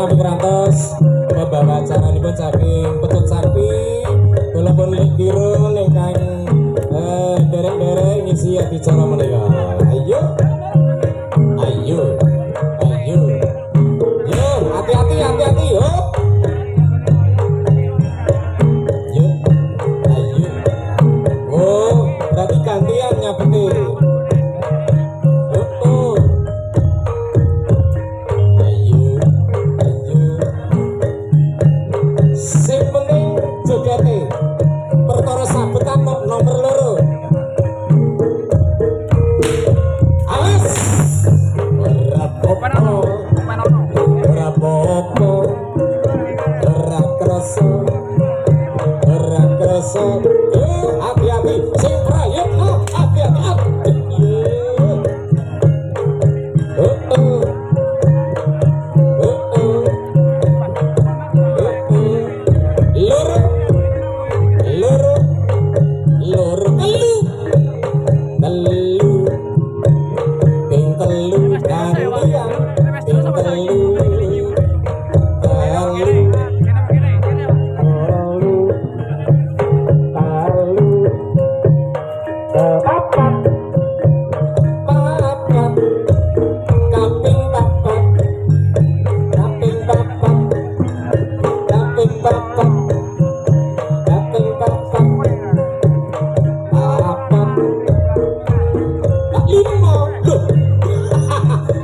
nami kerantos pembawa acara ini pun saking Pecut Sakti kula pun kira ingkang derek-derek ngisi acara menika. Ayo ayo ayo yo hati-hati hati-hati hop yo ayo oh berarti gantian nyapeti. Perkara sabetan nomor loro. Alas. Ora apa-apa. Ora krasa. Hati-hati. Sing prayut hati-hati.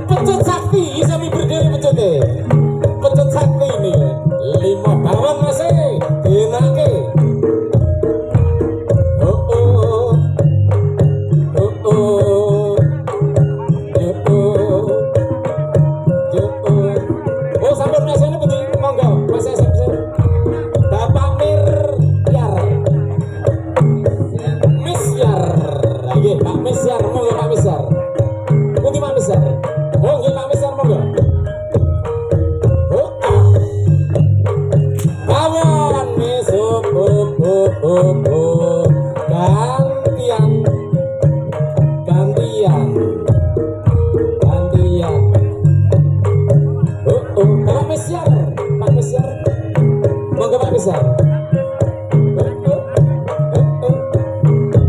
Pecut Sakti sami berdiri Pecut Sakti ini 5 bawon masih dinake. Oh sampun masih ini penting monggo masih Bapak Misyar nggih Pak Misyar monggo Pak Misyar. Pundi Pak Misyar? Oh nggih Pak Misyar monggo. Kawan mesuk gantian. Pak Misyar monggo Pak Misyar.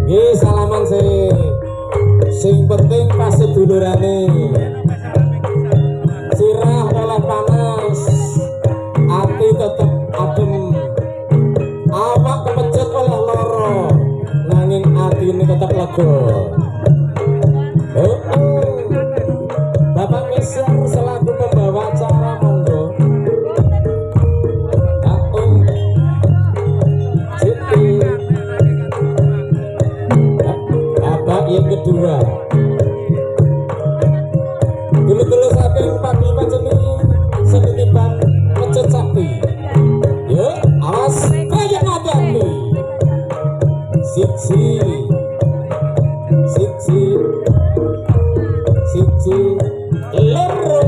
Nggih salaman sing penting pas sedulurane. Sirah oleh panas, ati tetep adem. Awak kepecut oleh loro, nanging atine tetep lega. Bapak Misyar selaku pembawa acara monggo. Bapak yang kedua. Dulu saking pagi paceni senitipan Pecut Sakti. Yo, awas kaya hati-hati. Siji. Loro.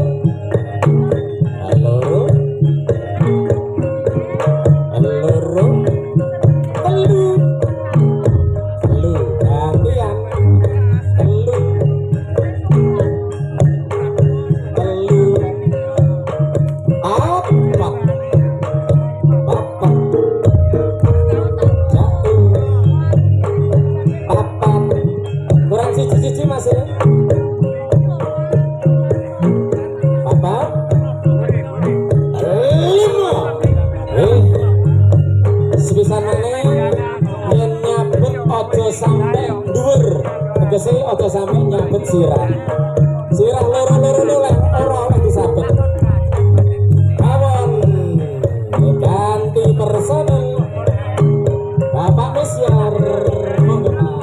Telu. Gantian. Kurang siji masih papat 5 sepisan maneh yen nyabut aja sampe dhuwur tegese aja sampe nyabut sirah loro lek ora oleh disabet awon ganti personel Bapak Misyar monggo.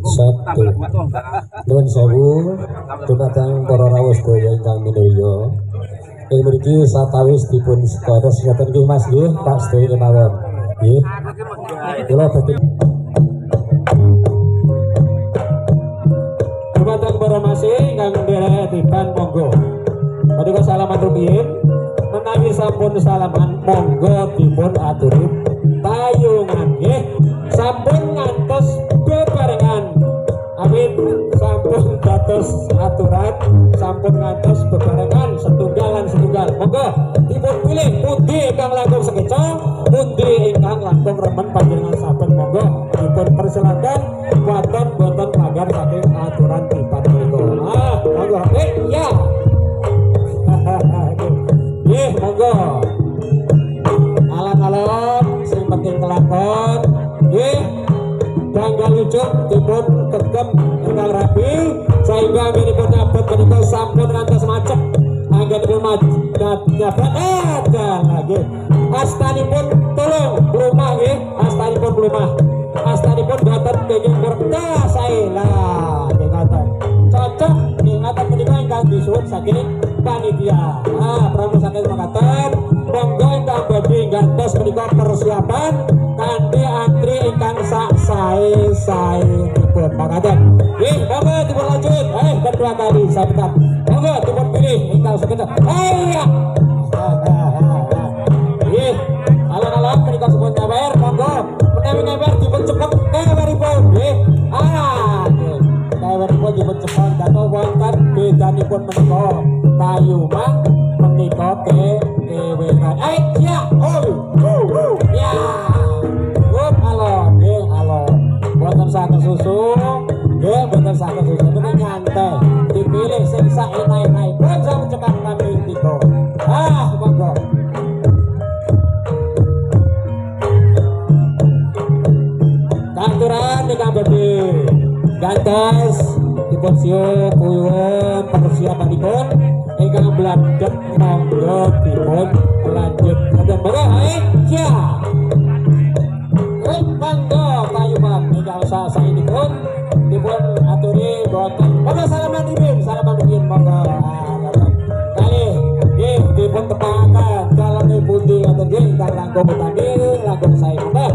Satu Nuwun sewu dumateng para rawuh sedaya ingkang minulya. Ing mriki satawis dipun sedaros ngaten nggih Mas nggih Pak sedaya kemawon. Nggih. Kula badhe dumateng para masih ingkang deretiban monggo. Paduka salaman rumiyin menawi sampun salaman monggo dipun aturi payungan nggih. Sampun ngantos bebarengan amin sampun dados aturan sampun ngantos bebarengan setunggalan setunggal monggo dipun pilih pundi ingkang langkung sekeca pundi ingkang langkung remen panjenengan saben monggo dipun persilakan boten melanggar saking aturan tipat menika monggo ya nggih monggo alon-alon sing penting kelakon nggih tanggal ujuk dipun tegem ingkang rapi sehingga minipun nyabet menika sampun ngantos macet anggenipun nyabet ada lagi astanipun tolong plumah nggih astanipun plumah astanipun boten kenging berda saela nggih ngoten cocok nggih ngoten menika ingkang disuwun saking panitia pramu saking makaten monggo ingkang badhe gantos menika persiapan kanthi antri ingkang sak sae-saenipun makaten nggih monggo dipun lanjut kedua kali sabetan monggo dipun pilih ingkang sekedap iya nggih alon-alon menika sebut nyawer monggo menawi nyawer dipun cepet keweripun nggih nggih keweripun dipun cepet data wonten bedanipun menika payungan menika keweran ya ya alon nggih alon boten saking susu nggih boten saking susu menika nyantai dipilih sing sak enak-enakipun sampeyan cekak kami tiga monggo aturan ingkang badhe gantos dipun siup puyuh persiapanipun ingkang bladhek monggo dipun lanjut ngoten monggo ya monggo payungan ingkang sasaenipun dipun aturi boten monggo salaman rumiyin monggo kalih nggih dipun tepangaken dalane pundi ngoten nggih ingkang langkung utami langkung sae monggo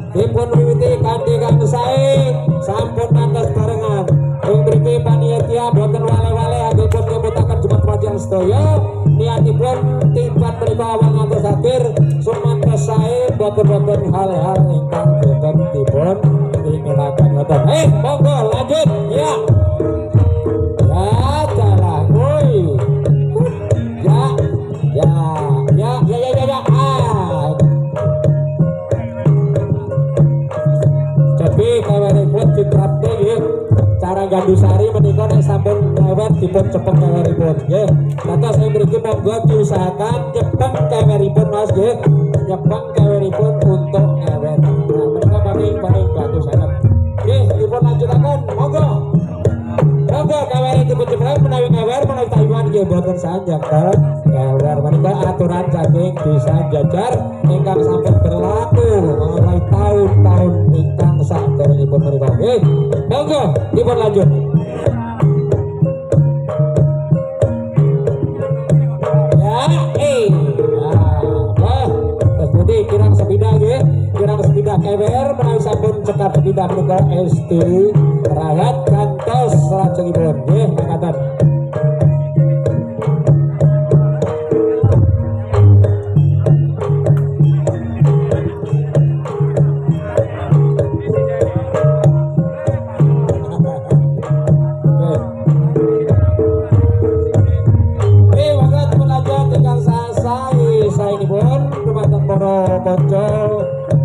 dipun wiwiti kanthi kang sae sampun ngantos barengan ing mriki panitia boten wale-wale anggipun nyebutaken Jumat Panjang sedaya niatipun tibat menika awal ngantos akhir sumantos sae boten hal-hal ingkang boten dipun inginaken ngoten monggo lanjut ya dalah kuy ya kaweripun diterapke nggih cara gandusari menika nek sampun ngewer dipun cepet kaweripun nggih lantas ing mriki monggo diusahakan cepet kaweripun Mas nggih nyepeng kaweripun untuk ngewer menika paling bagus sanget nggih dipun lanjutaken monggo kaweripun cepet menawi ngewer menawi tayuan nggih boten sanjang ngewer menika aturan saking desa Jajar ingkang sampun berlaku mulai tahun-tahun ingkang saderengipun menika nggih monggo dipun lanjut terus kirang sepida nggih kirang sepida kewer menawi sampun cekap sepida menika ST rakyat kantos lajengipun nggih mangkaten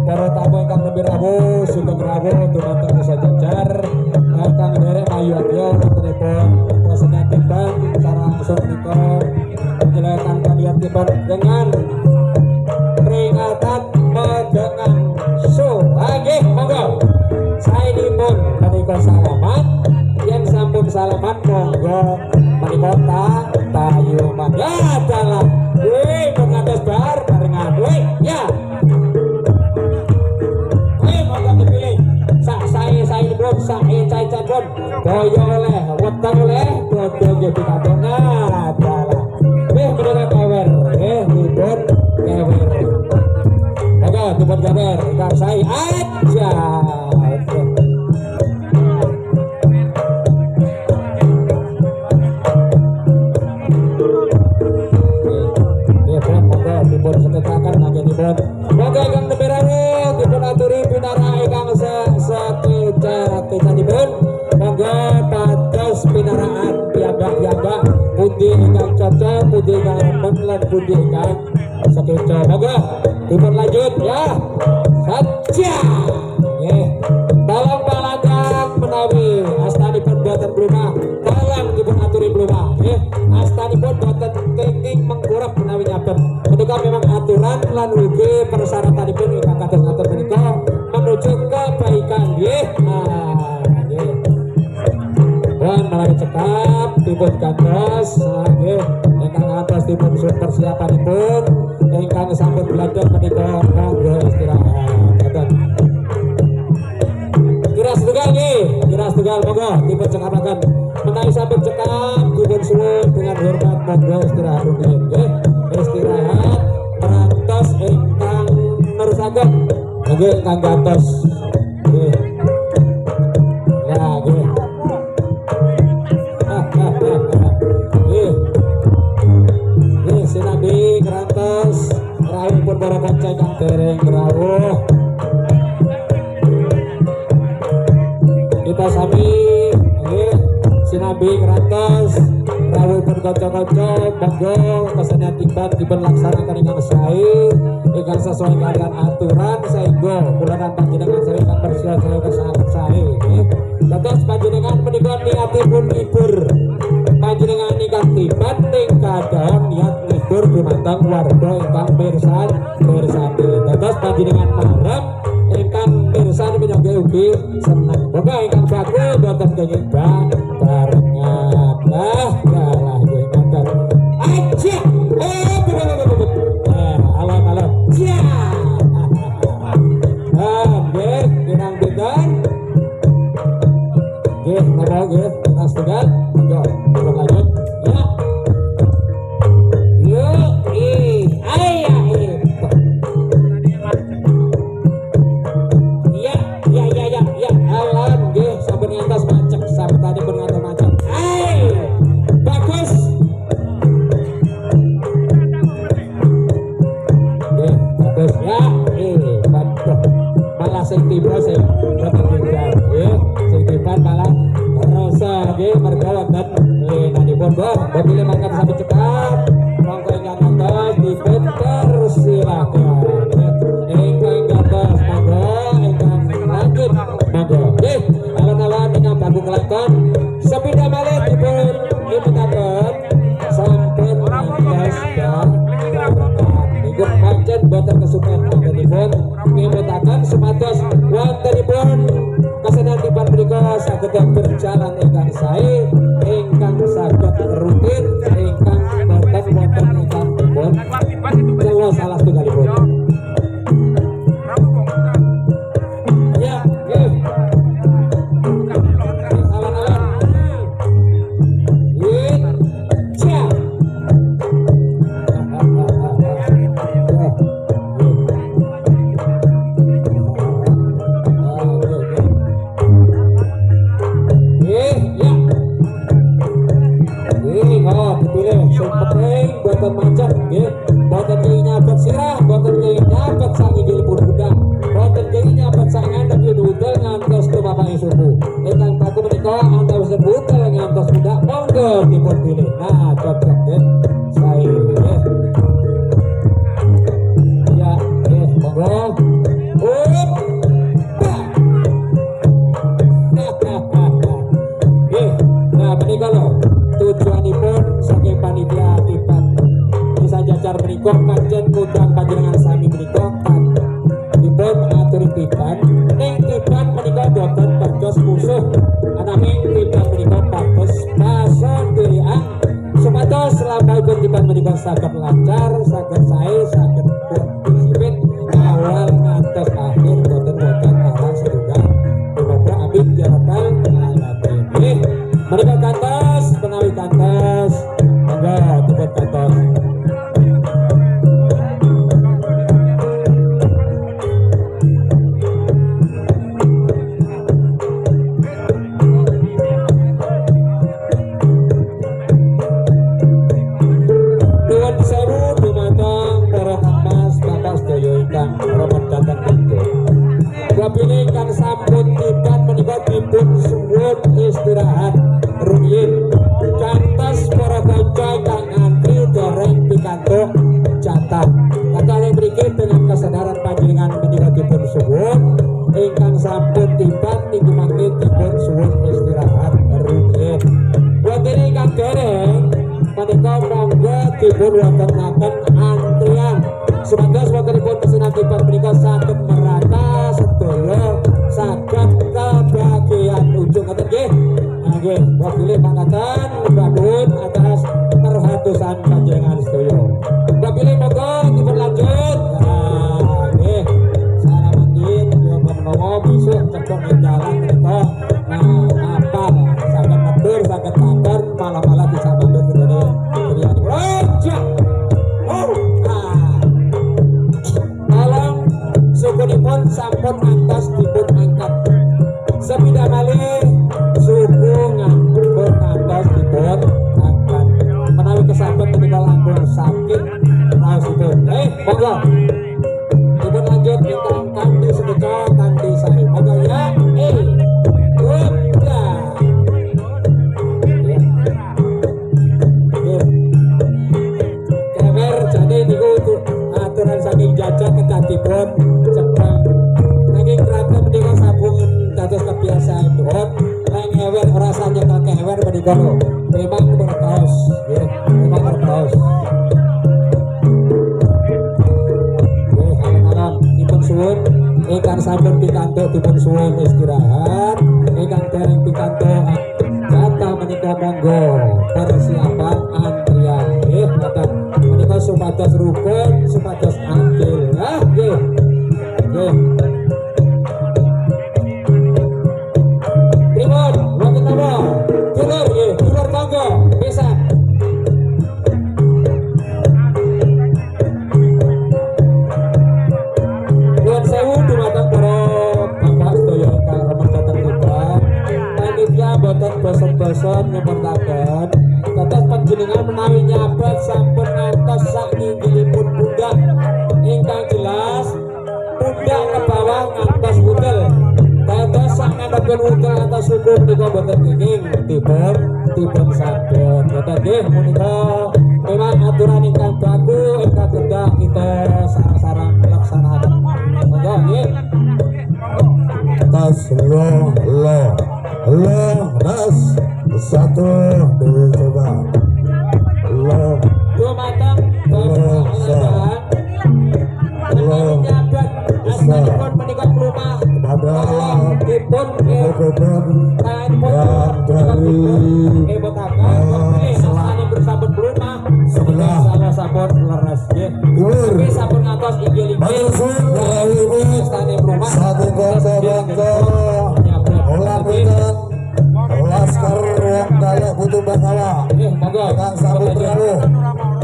para tamu ingkang nembe rawuh sugeng rawuh dumateng desa Jajar ingkang nderek payu adya wontenipun pesenan timbang secara langsung menika menjelaskan paniatipun dengan peringatan dengan show nggih monggo saenipun menika salaman yen sampun salaman monggo menika tayuman ya dalah mengatas bar barengan ya monggo dipilih sak sae tansah encai pun boyo oleh weteng oleh bodo nggih pikatona dalah mendengar kewer dipun kewer oke dipun kewer ingkang sae aja dipun setekaken anggenipun monggo ingkang nemberange dipun aturi pinara ingkang sakeca-kecanipun monggo pados pinaraan piyambak-piyambak pundi ingkang cocok pundi ingkang remen lan pundi ingkang sakeca monggo dipun lanjut ya saja nggih dalam balagang menawi astanipun boten blumah dalam dipun aturi blumah nggih astanipun boten kenging mengkurep menawi nyabet menika memang aturan lan ugi persyaratanipun ingkang kados ngaten menika menuju kebaikan nggih nggih dan menawi cekap dipun gantos nggih ingkang atas dipun persiapanipun ingkang sampun belajar menika monggo istirahat ngoten kira setunggal nggih kira setunggal monggo dipun cekapaken menawi sampun cekap dipun suwun dengan hormat monggo istirahat rumiyin nggih istirahat merantos ingkang nerusaken nggih ingkang gantos nggih ya nggih nggih sinambi kerantos rawuh pun para kanca ingkang dereng rawuh kita sami nggih sinambi kerantos rawuh pun kanca-kanca monggo kesenian tibat dipun laksanaken ingkang sae ingkang sesuai kalian aturan sehingga kula panjenengan sami ingkang persiapan kesanget sae nggih dados panjenengan menika niatipun libur panjenengan ingkang tibat ning kadang niat libur dumateng warga ingkang mirsani dados panjenengan marep ingkang mirsani menawi ugi seneng monggo ingkang baku boten kenging barengan lah dalah nggih ngoten aja alon-alon ya nggih kinang dinten nggih monggo nggih kita setunggal monggo dipun lanjut ya yuk ayah ya alon nggih sampun ngantos macet sabetanipun ngantos macet bagus nggih bagus ya malah sing tiba sing boten tinggal nggih sing tiba malah rasa nggih merga wonten lenanipun monggo bilih mangkat sampun cekap monggo ingkang ngantos dipun persilakan ingkang ngantos monggo ingkang lanjut monggo nggih alon-alon ingkang baku kelakon sepindah malih dipun imitaken sampun ngantos ikut pancen boten kesupen wontenipun ngimitaken supados wontenipun kesenian tiban menika saged berjalan ingkang sae ingkang saged rutin ingkang boten wonten ingkang dipun kula salah setunggalipun ya nggih boten kenging nyabet sirah boten kenging nyabet sang inggil pun budang boten kenging nyabet sang andhap yen udel ngantos tumapangi suku ingkang baku menika antawisipun budal ngantos budak monggo dipun pilih nah cocok nggih sae nggih ya nggih monggo nah menika lho tujuanipun saking panitia tibat jajar menika pancen kudang panjenengan sami menika dipun aturi tiban ning tiban menika boten perdos musuh ananging tiban menika pados pasondherean supados lampahipun tiban menika saged lancar saged sae saged disiplin awal ngantos akhir boten wonten hal setunggal muga-muga amin ya rabbal ingkang sampun tiban niki mangke dipun suwun istirahat rumiyin. Wonten ingkang dereng menika monggo dipun wontenaken antrian supados wontenipun pesenatipun menika saged merata sedaya saged kebahagiaan ujung ngoten nggih. Nggih, wabilih mangkatan nuwun atas perhatosan panjenengan sedaya. Wabilih monggo dipun lanjut. Nggih. Salamin yo besok cekok ing dalan menika apal saged metur saged mabar malah-malah bisa mabar kedene kriyane. Raja. Tolong sukunipun sampun antos dipun angkat. Sepida malih suku ngampun antos dipun angkat. Menawi kesambet menika langkung sakit raosipun. Monggo. Dipun lanjut ingkang kanthi sedeca kanthi sae. Monggo ya. Kemer jane niku aturan saking jajak kedadipun Jepang. Nanging kraton menika sampun dados kebiasaan nuwun. Nang ewer ora sanyekel kewer menika memang berkaos, nggih. Memang berkaos. Suwun ingkang sampun pikantuk dipun suwun istirahat, ingkang dereng pikantuk jatah menika monggo persiapan antrian nggih ngoten menika supados rukun supados adil nggih nggih pripun wonten napa dulur nggih dulur tangga bisa. Bosan nyebutaken tetes panjenengan menawi nyabat sampun ngantos sak nginggilipun pundak ingkang jelas pundak ke bawah ngantos wutel tetes sak ngandhapken wutel ngantos suku menika boten kenging dipun saged ngoten nggih menika memang aturan ingkang baku ingkang kedah kita sareng-sareng laksanaken monggo nggih tas lo tas satu dicoba lo matang lo nyabat asmanipun menika rumah dipun bersabut rumah sebelah salah sabot leres nggih tapi sampun ngatos inggil-inggil stane rumah satu kota olahan Laskar Wong Dalek Putu Bangkawa kang sabun rawuh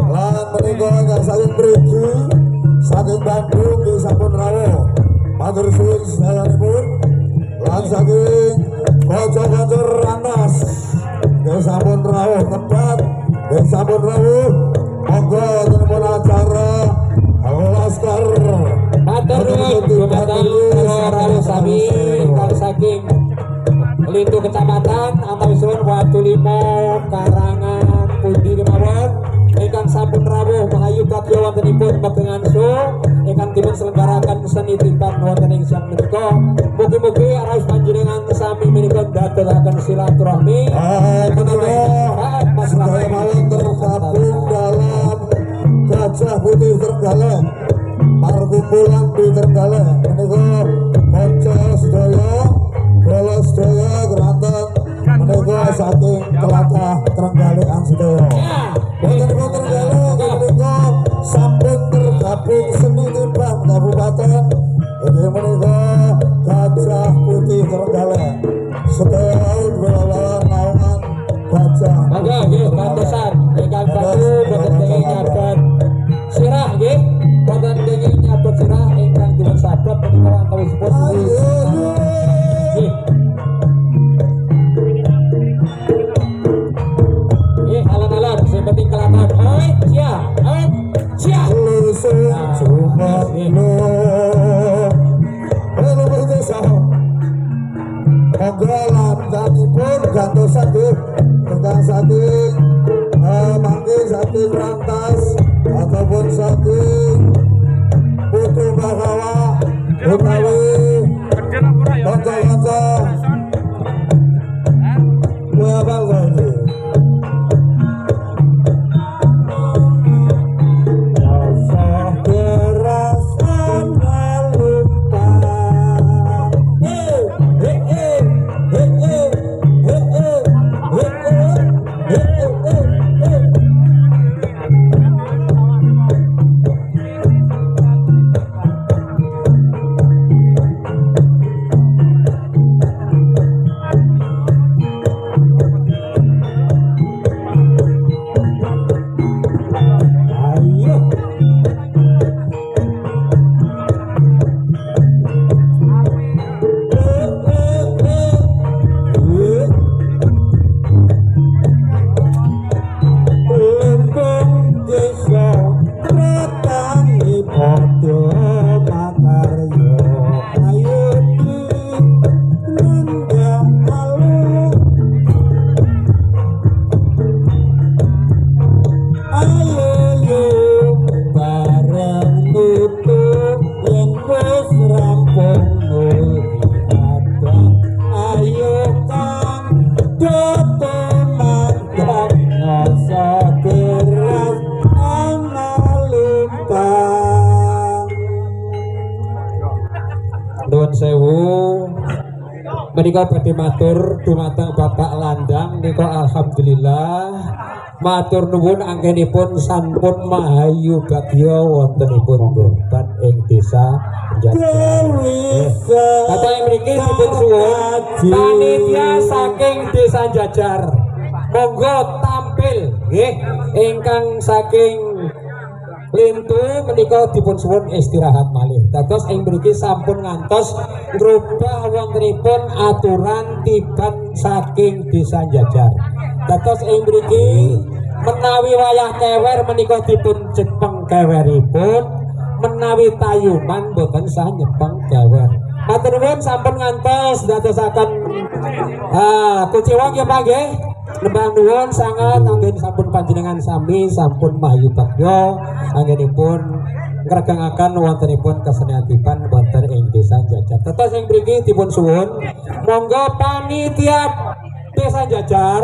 lan menika kang saking Brigi saking Bandung nggih sampun rawuh matur suwun sedayanipun lan saking kanca-kanca rantas nggih sampun rawuh tepat nggih sampun rawuh monggo tenipun acara Laskar matur nuwun dumateng rawuh sami kang saking Lindu Kecamatan antawipun Watu Limo Karangan pundi kemawon ingkang sampun rawuh Mahayu Bagya wontenipun Megengan So ingkang dipun selenggarakan seni tiban wonten ing siang menika mugi-mugi aras panjenengan sami menika dadosaken silaturahmi menika sedaya mawon tergabung dalam Gajah Putih Trenggalek perkumpulan di Trenggalek menika kanca sedaya bolos sedaya keranten menika saking tlatah Trenggalekan sedaya. Wonten Trenggalek menika sampun tergabung seni tiban kabupaten inggih menika Gajah Putih Trenggalek. Sedaya belawan naungan gajah. Monggo nggih kantosan ingkang baku boten kenging nyabat sirah nggih boten kenging nyabat sirah ingkang dipun sabab menika antawipun alon-alon sing penting kelakon cia cuma lo berdosa monggo lantanipun gantosan nggih ingkang saking mangke saking rantas ataupun saking Putu Bangkawa utawi Kanca-kanca kowe apa kowe iki? Rasa kerasana lupa. Nuwun sewu menika badhe matur dumateng Bapak Landang nika alhamdulillah matur nuwun anggenipun sampun mahayu bagya wontenipun korban ing desa Jajar. Kata yang mriki dipun suwun panitia saking desa Jajar monggo tampil nggih ingkang saking Lintu menika dipun suwun istirahat malih. Dados ing mriki sampun ngantos ngrubah wontenipun aturan tiban saking desa Jajar. Dados ing mriki menawi wayah kewer menika dipun jepeng keweripun, menawi tayuman boten sah nyepeng kewer. Matur nuwun sampun ngantos dadosaken kuciwang ya Pak nggih. Nembang nuwun sangat anggen sampun panjenengan sami sampun mahayu bagya anggenipun ngregangaken wontenipun kesenian tiban wonten ing desa Jajar. Tetes ing mriki dipun suwun monggo panitia desa Jajar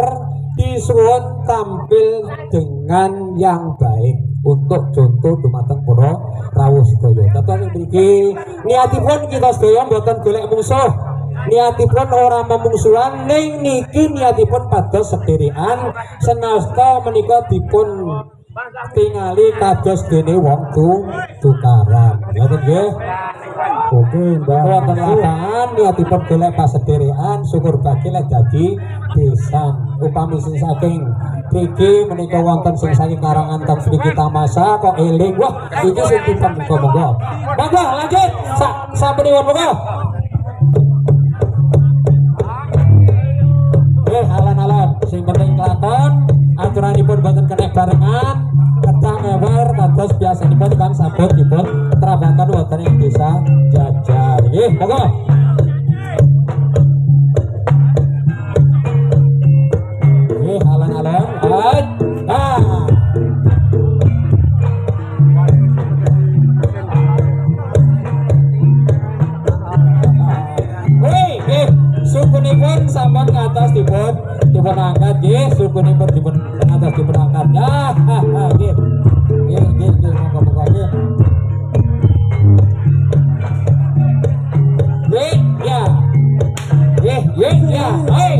disuwun tampil dengan yang baik untuk contoh dumateng para rawuh sedaya. Tetes ing mriki niatipun kita sedaya mboten golek musuh. Niatipun ora memungsuhan ning niki niatipun pados sedherekan senasta menika dipun tingali kados dene wong tukaran. Ngoten nggih. Oke, Mbak. Wonten apaan niatipun golek pasederekan syukur bagi lek dadi besan. Upami sing saking mriki menika wonten sing saking karangan Tan Sriki Tamasa kok eling. Wah, iki sing dipun monggo. Monggo lanjut. Sampun monggo. Alan-alan sing penting kelakon aturanipun boten kena barengan ketang ewer kados biasanipun kang sampun dipun terabakan wonten ing desa Jajar nggih monggo nggih alan-alan sukunipun sampun ngatos dipun angkat nggih sukunipun dipun ngatos dipun angkat ya nggih nggih monggo nggih ya nggih ya hei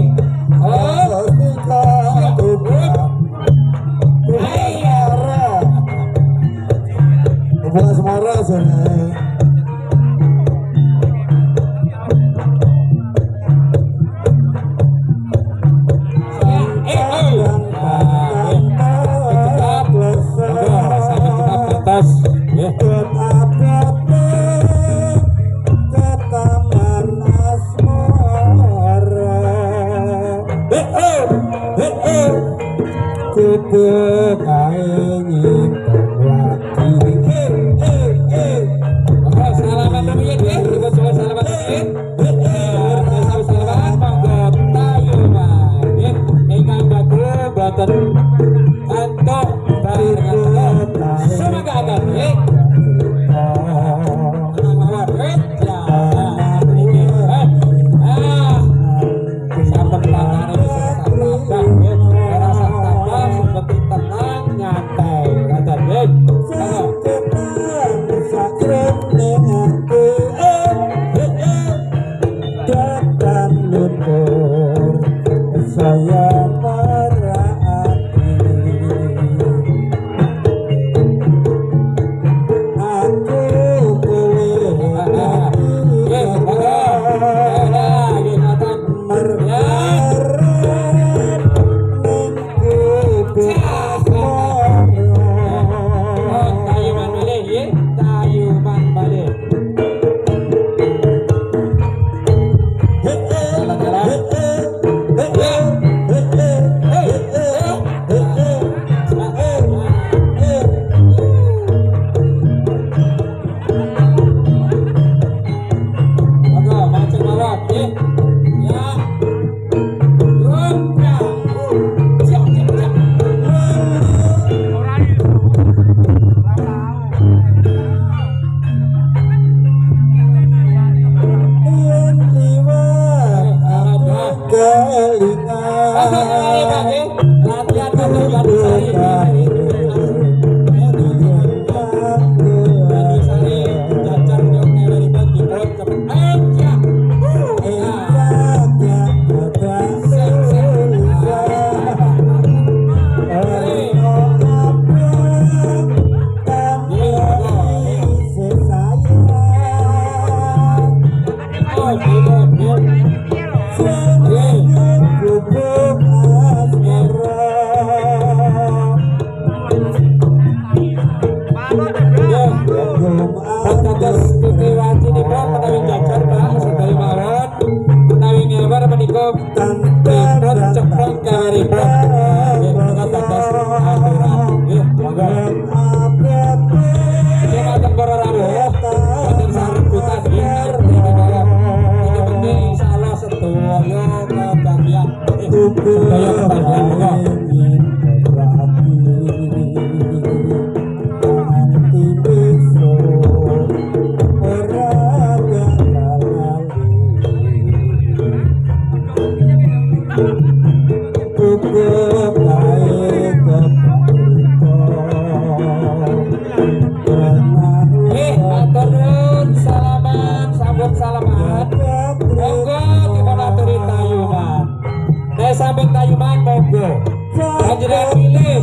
Sampai tayuman monggo panjenengan pilih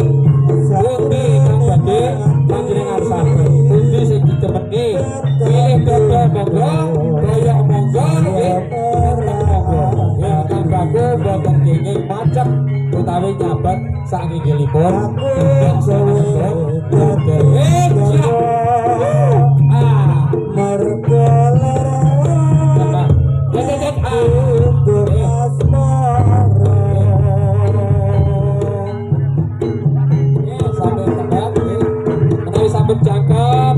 pundi kang badhe panjenengan sampe pundi sing ditemeni pilih dodo monggo boyok monggo nggih monggo ya kang bagus boten kenging macet utawi nyabat sak inggilipun tidak sewu cakep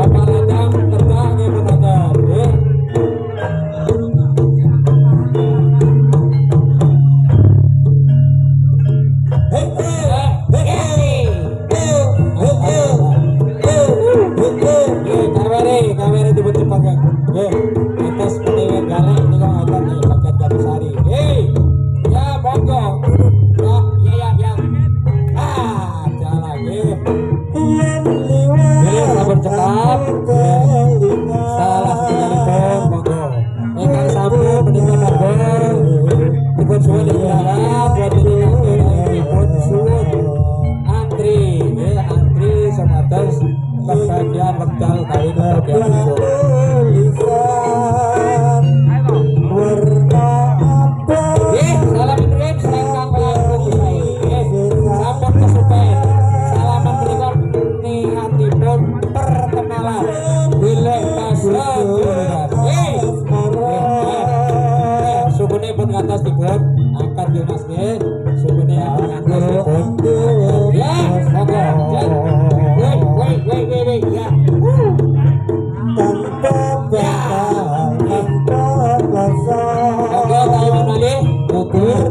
apa radang terbang ya penonton kamera tiba-tiba kan atas pendengar galak ini kok ada nih paket Gadusari ya monggo ya jalan sampun cekap salah sekalipun monggo ingkang sampun menika monggo dipun suwun istirahat buat dipun suwun antri antri sebatas kebagian wekdal kali kebagian salam intrim singkang langkung sampun kesupen salaman menika niatipun perkenalan bilih pasrah sukune pun ngatos dipun angkat yo Mas nggih sukune ngatos dipun ya monggo woi ya monggo tayo malih mundur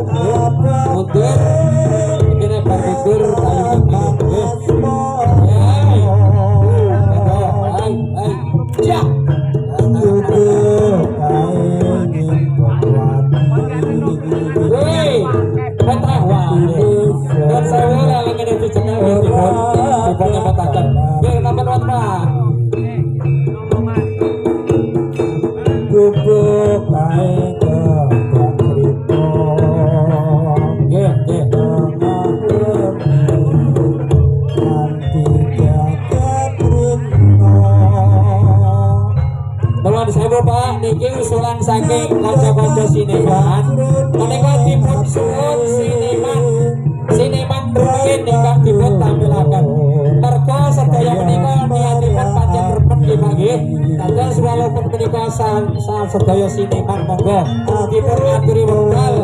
iki nek mundur tayo malih ya woi petawan dan saya lagi di channel dipun nyebutaken nggih napa Pak gubuk kae Pak niki usulan saking kanca-kanca sineman menika dipun suwun sineman rumiyin ingkang dipun tampilaken merga sedaya menika niatipun pancen remen nggih Pak nggih dados walaupun menika sedaya sineman monggo dipun aturi wekdal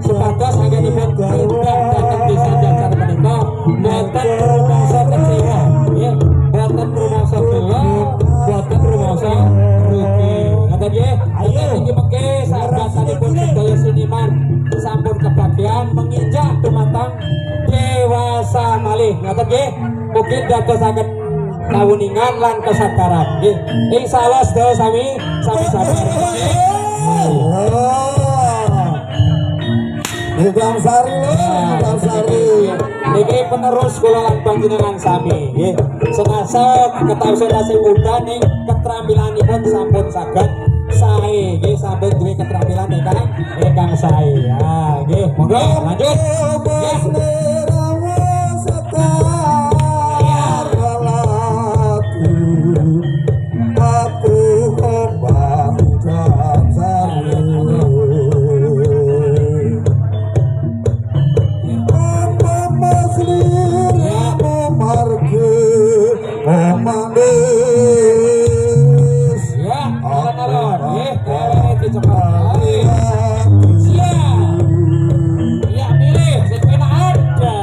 supados anggenipun tindak dhateng desa Jajar menika boten rumangsa kecewa nggih boten rumangsa gelo boten rumangsa rugi kata dia iki mengke sahabat-sahabatipun sedaya seniman sampun kebagian menginjak dumateng dewasa malih ngoten nggih mugi dadosaken kawuningan lan kesadaran nggih insyaallah sedaya sami sabar Bang Sari niki penerus kula lan panjenengan sami nggih senasa ketawisan asih muda ning keterampilanipun sampun saged sae nggih sampun duwe keterampilan ingkang sae ya nggih monggo lanjut aku Ya, alon-alon. Itu cepat. Siap. Ya, pilih. Sepeda ada.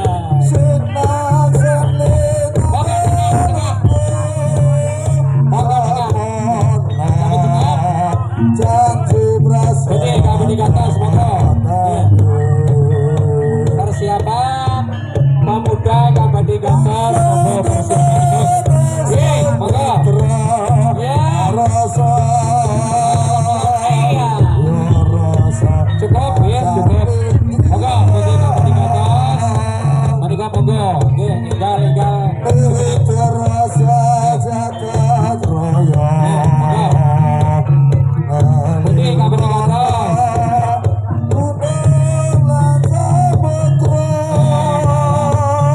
Oke, kami di atas, persiapan pemuda kami di atas, persiapan. Oke, ya. Cukup, ya, cukup. Oke, kami di atas. Mereka oke, tinggal. Oke, kami di atas.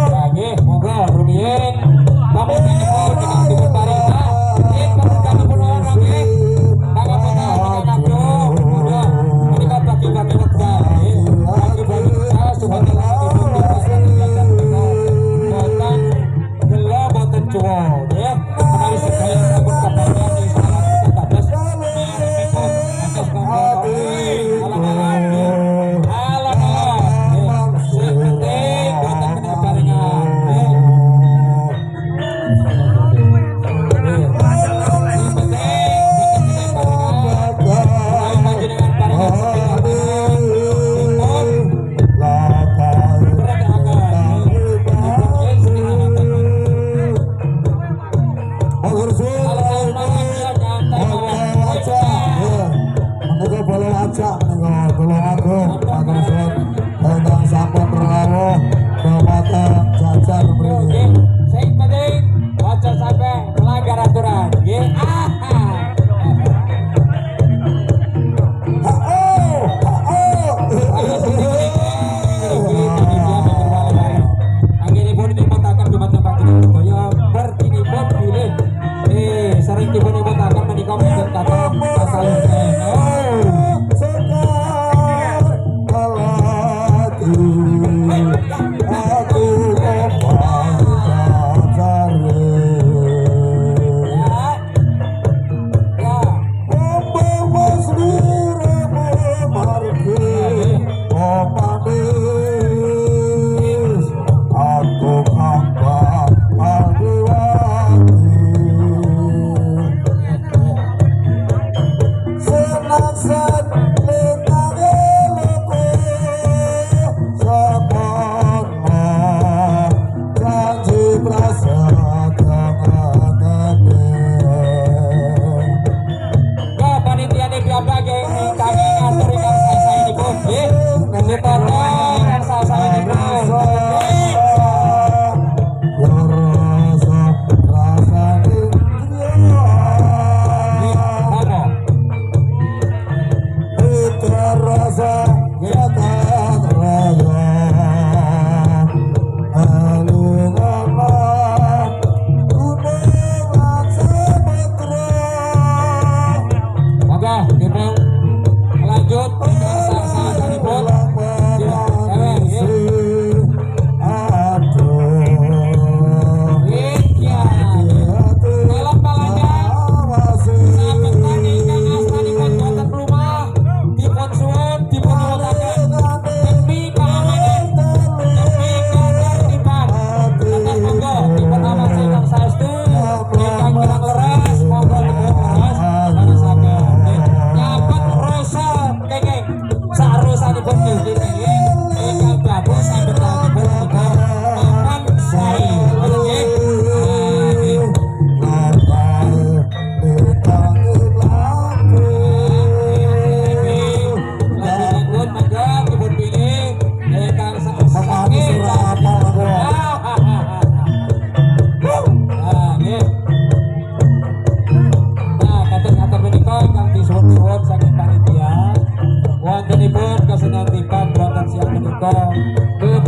Lagi, moga rumiyin. Kamu dengan timur Tarita. Kamu pun orang lagi. Kamu pun orang nabro. Moga, mereka bagi-bagi waktu. Bagi-bagi saya sudah telah dibutuhkan belajar kita. Boten gelo, boten cuo. Ya, menawi sedaya sampun kabarnya di salah kita dados. Sing penting aja sampai melanggar aturan. Sering dipun-ipun menika mboten kata pasal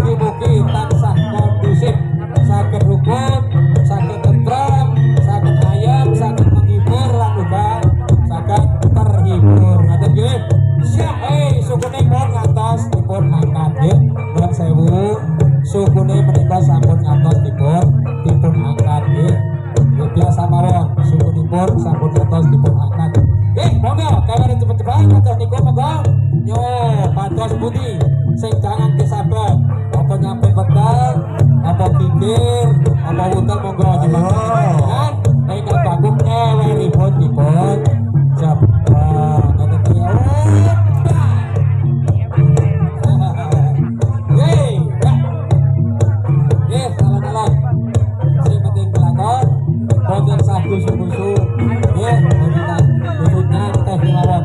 mugi-mugi tansah kondusif, saged rukun, saged tentrem, saged ayem, saged menghibur lan uga saged terhibur. Ngoten nggih. Jepang kados niku monggo yo pados pundi sing jangan kesabar apa nyampe pedal apa pikir apa utel monggo dipanjenengan ingkang bagong eweripun dipun Jepang ngoten iki alon-alon sing penting kelakon boten sabu susu nggih boten susutnya teh mawon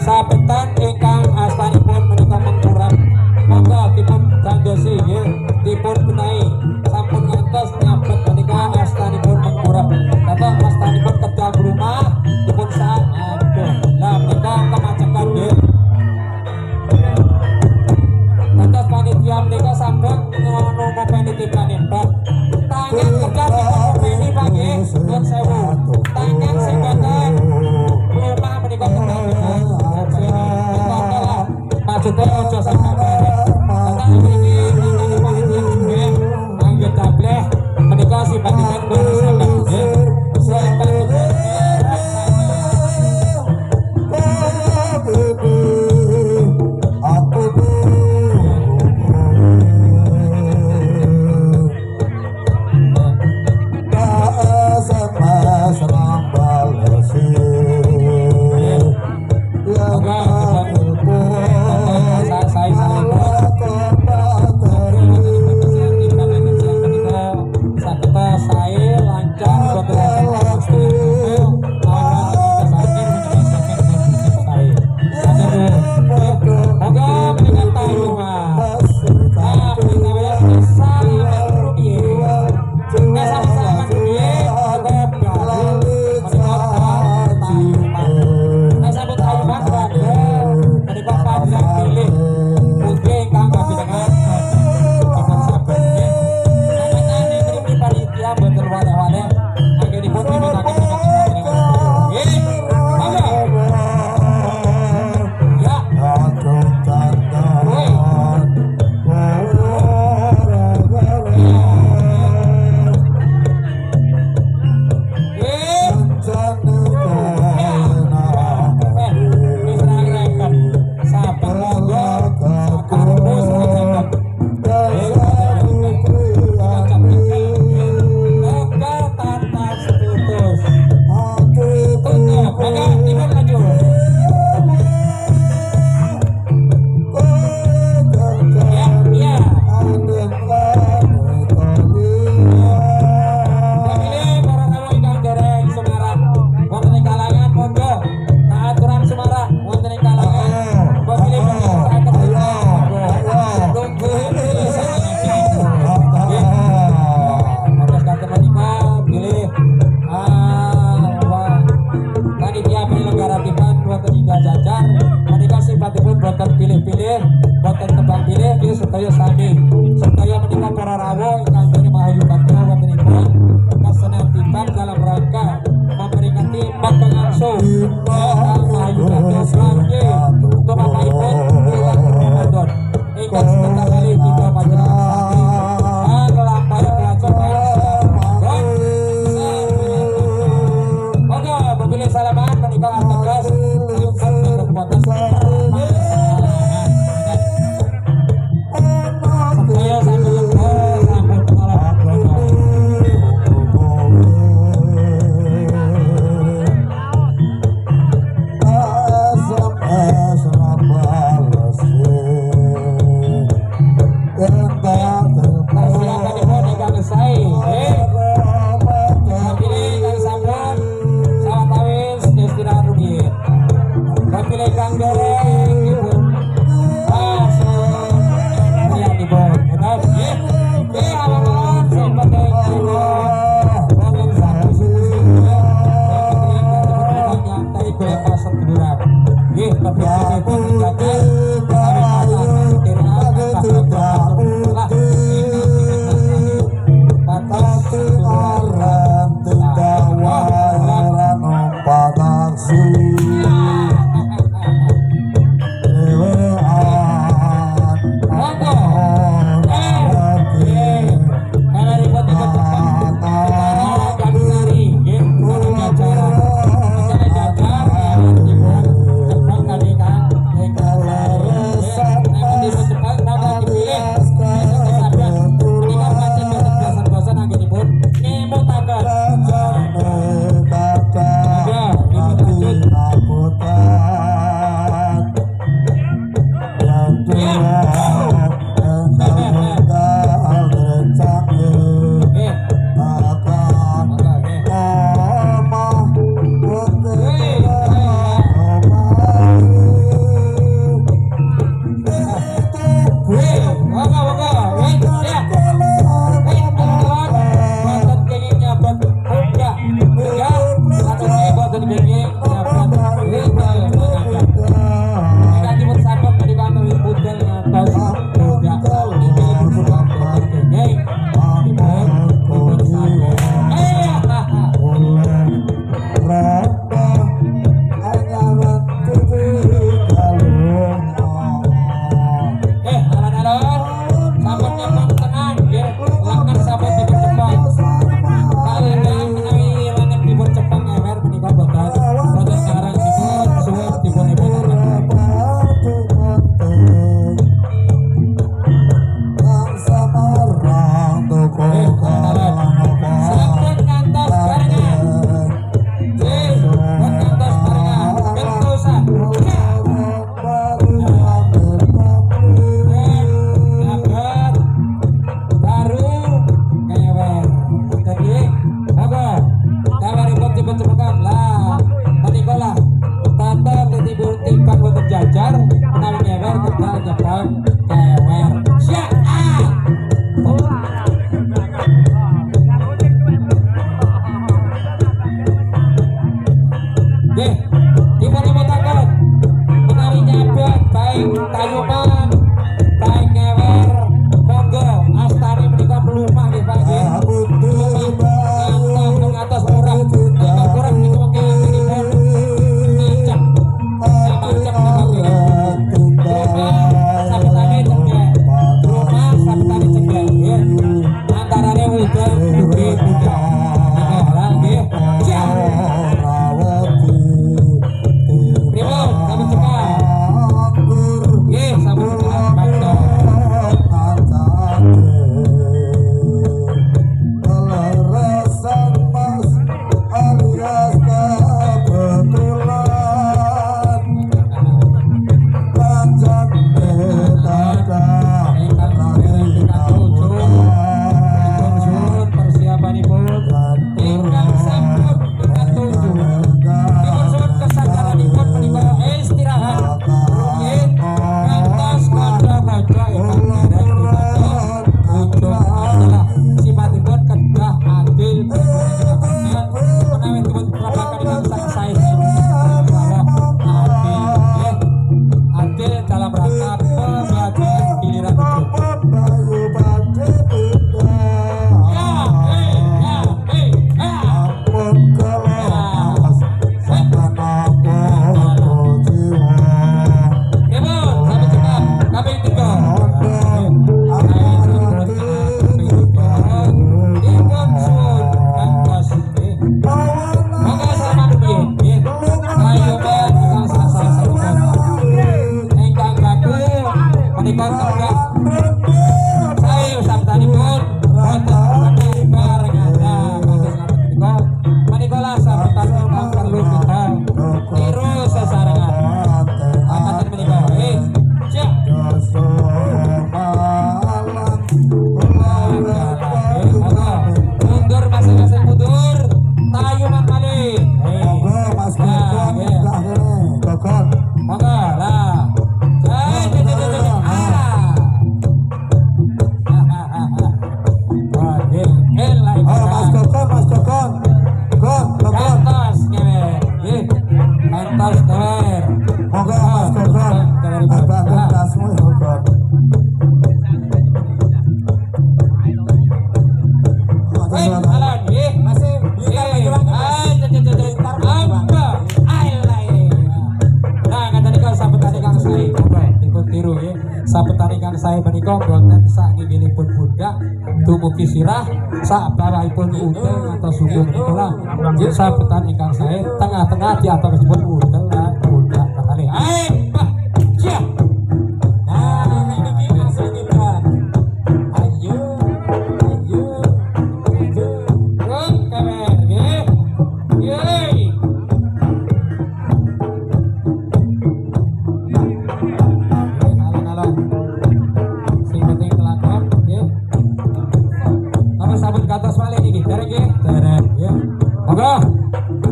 sabetan ingkang astanipun menika mengkurang monggo dipun gandosi nggih dipun benahi sampun ngantos nyabet menika astanipun mengkurang kata astanipun kedang rumah dipun sak aduh lah menika kemacekan nggih kantos panitia menika sampun ngono penitipaning Pak tangan kedang dipun Pak nggih nuwun sewu tangan sing boten rumah menika kedang dipun maksudnya ojo sampai karena ini nanti panitia juga anggap tableh menikah si panitia bersama selamat pilih-pilih boten tebang pilih dia supaya sami supaya menikah para rawuh ingkang dene mahayu bakal wontenipun kasenatipan dalam rangka memperingati pangangso mahayu bakal sami untuk mahaipun bulan Ramadan ingkang setengah kali kita panjenengan ngelampahi pelajaran moga memilih salaman menikah atas Nggih, dipun imutaken menawi nyabet baik tayuman, baik ngewer, monggo astane menika melumah nggih Pak nggih. Ngantos ngatos murah, nek kurang niku mengke ngajak. Macam menika nggih. Sabetane cengkeh. Rumah sabetane cengkeh nggih. Antarane udan nggih udan. Lah nggih. Siap. Pripun kami cekak. Nggih, sampun cekak Pak. Saya menika boten sakinginipun pundak dumugi sirah sak bawahipun utel atau suku menika lah nggih sabetan ingkang sae tengah-tengah di antawisipun utel lan pundak kalih ae Pak siap. Nah ini langsung kita ayo kamer nggih yeay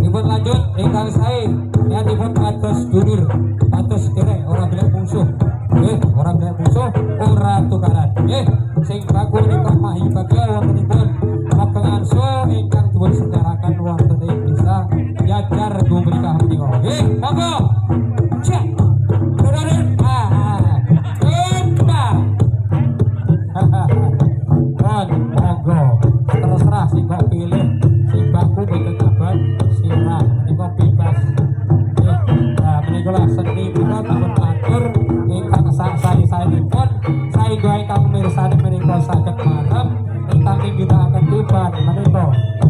dipun lanjut ingkang sae ya dipun atus dulur atus derek ora bilek musuh nggih ora bilek musuh ora tukaran nggih sing baku nika mahi bagya wontenipun ageng arsa ingkang dipun sedharakan wonten ing desa Yajar Gumrikah menika nggih monggo cek dulur monggo terserah sing mbak pilih sing baku boten abad sirah menika bebas nah menika lah seni menika dipun atur ingkang sae-saenipun saengga ingkang mirsani menika saged marem ingkang ninggalaken tiban menika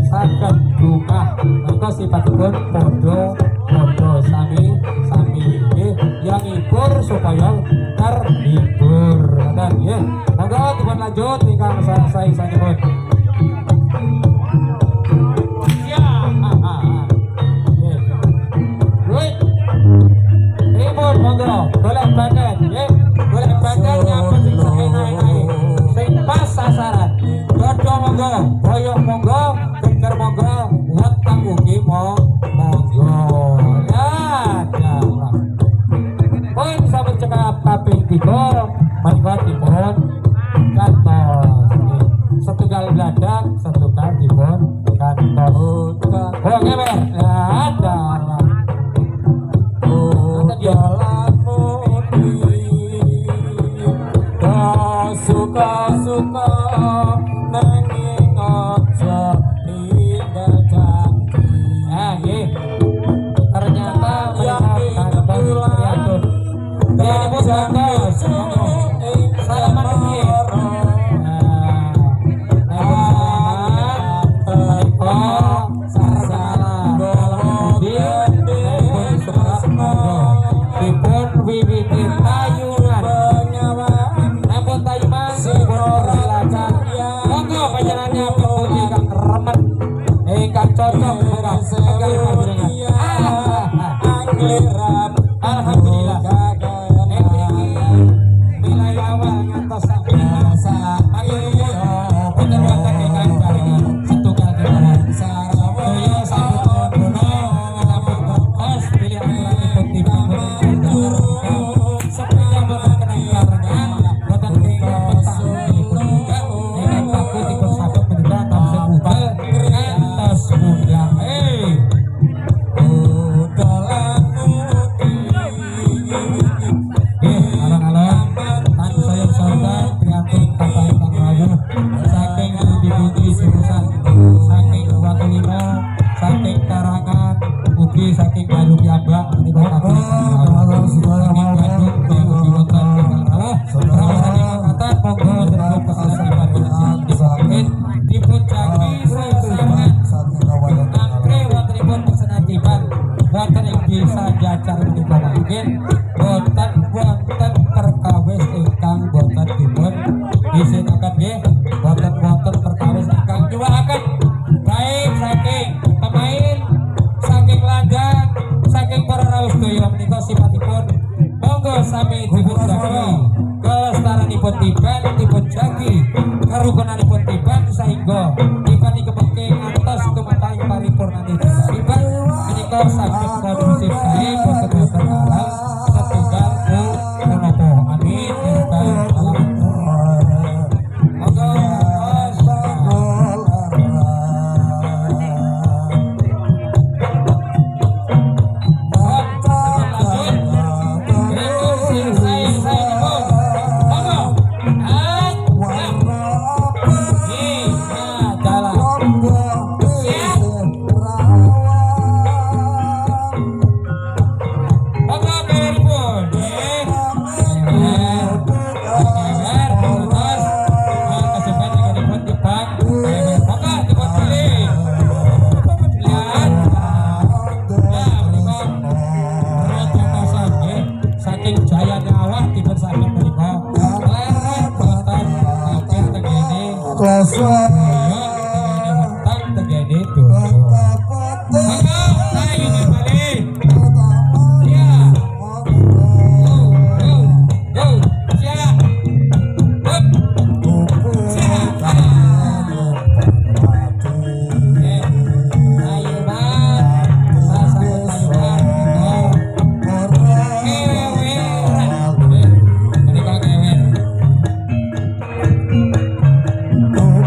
saged dungah menika sipatipun padha sami nggih yang hibur supaya terhibur ngoten nggih monggo dipun lanjut ingkang sae-saenipun. dibikin tayungan namun tayungan silakan monggo panjenengannya pemudi kang remet ingkang cocok monggo alhamdulillah nilai awal ngantos sampai ayo puter wonten ingkang jaringan setunggal kemawon saya sampun bono sampun terkos pilih aturanipun timbang sepeda boten kena karengan boten ingkang petang pilihipun juga ingkang bagus dipun saged menika tamse budal ngantos budal saking Karangan ugi saking Bandung Yabak menika saking Bandung ugi wonten kata monggo sedaya pesanan dipun dipun jagi sesarengan angkre wontenipun pesanan tiban wonten ing desa Jajar menika mangkin wonten perkawis ingkang boten dipun isinaken nggih wonten perkawis ingkang juwaaken baik saking pemain saking ladang saking para raos daya menika sipatipun monggo sami dipun jagi kelestaranipun tiban dipun jagi karukunanipun tiban sehingga tiban dikepengke ngantos tumatahing paripurnanipun tiban menika saged kondusif sae boten wonten alam setunggal punapa amin monggo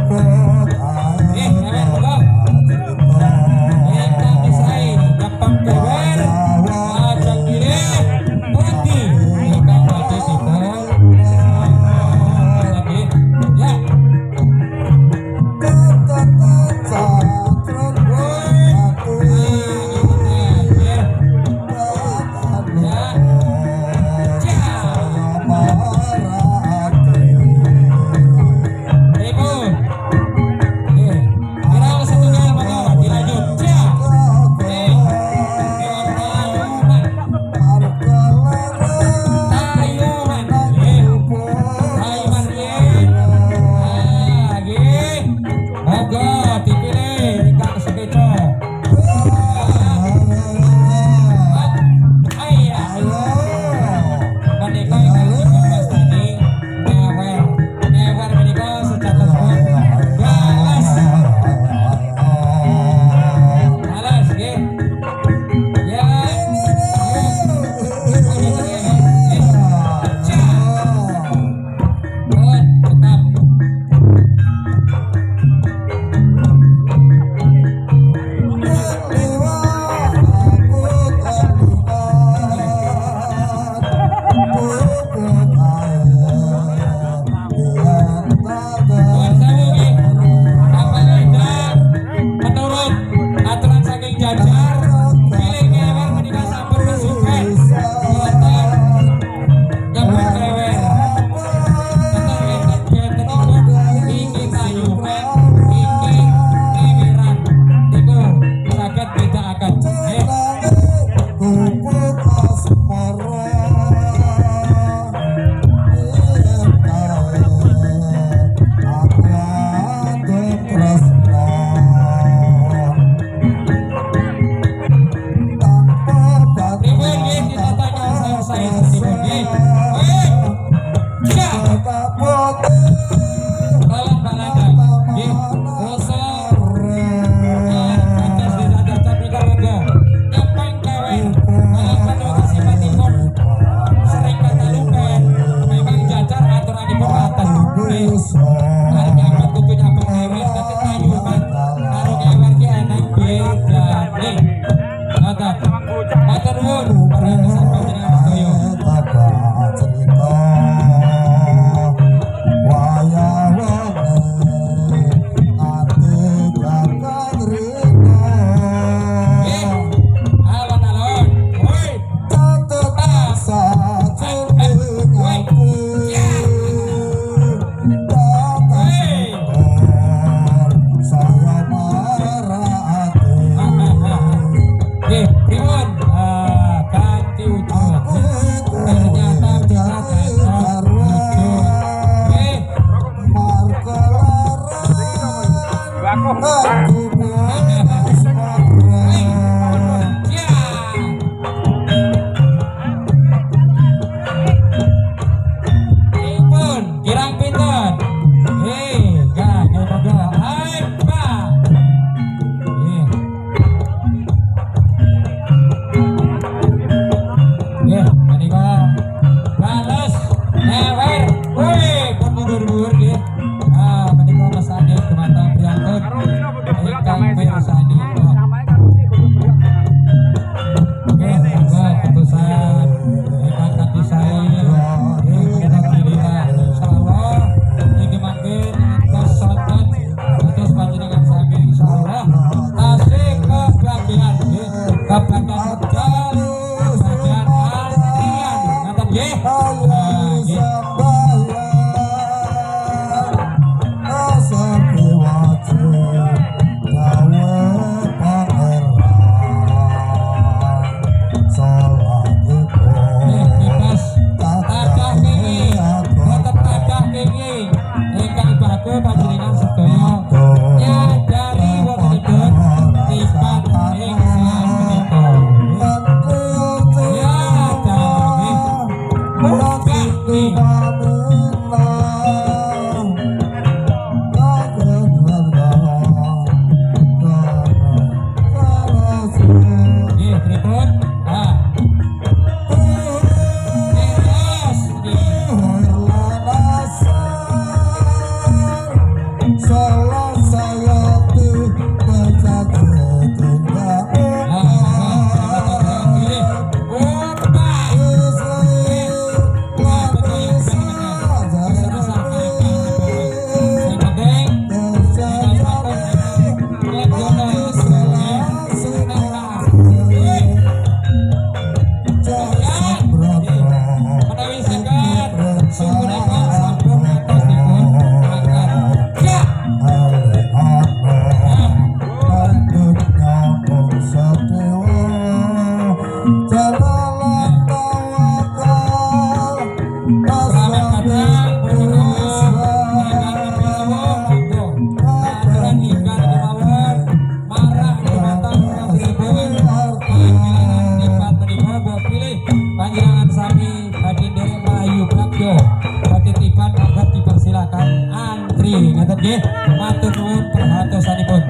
Oh Jalalan tawakal Selamat datang aturan ikan kemauan marah di mata tersebut panggilan lipat menikah buat pilih panjangan sami Kadin Derek Melayu Bagyo ketitipan agar dipersilakan antri ngaten nggih matur nuwun perhatosanipun.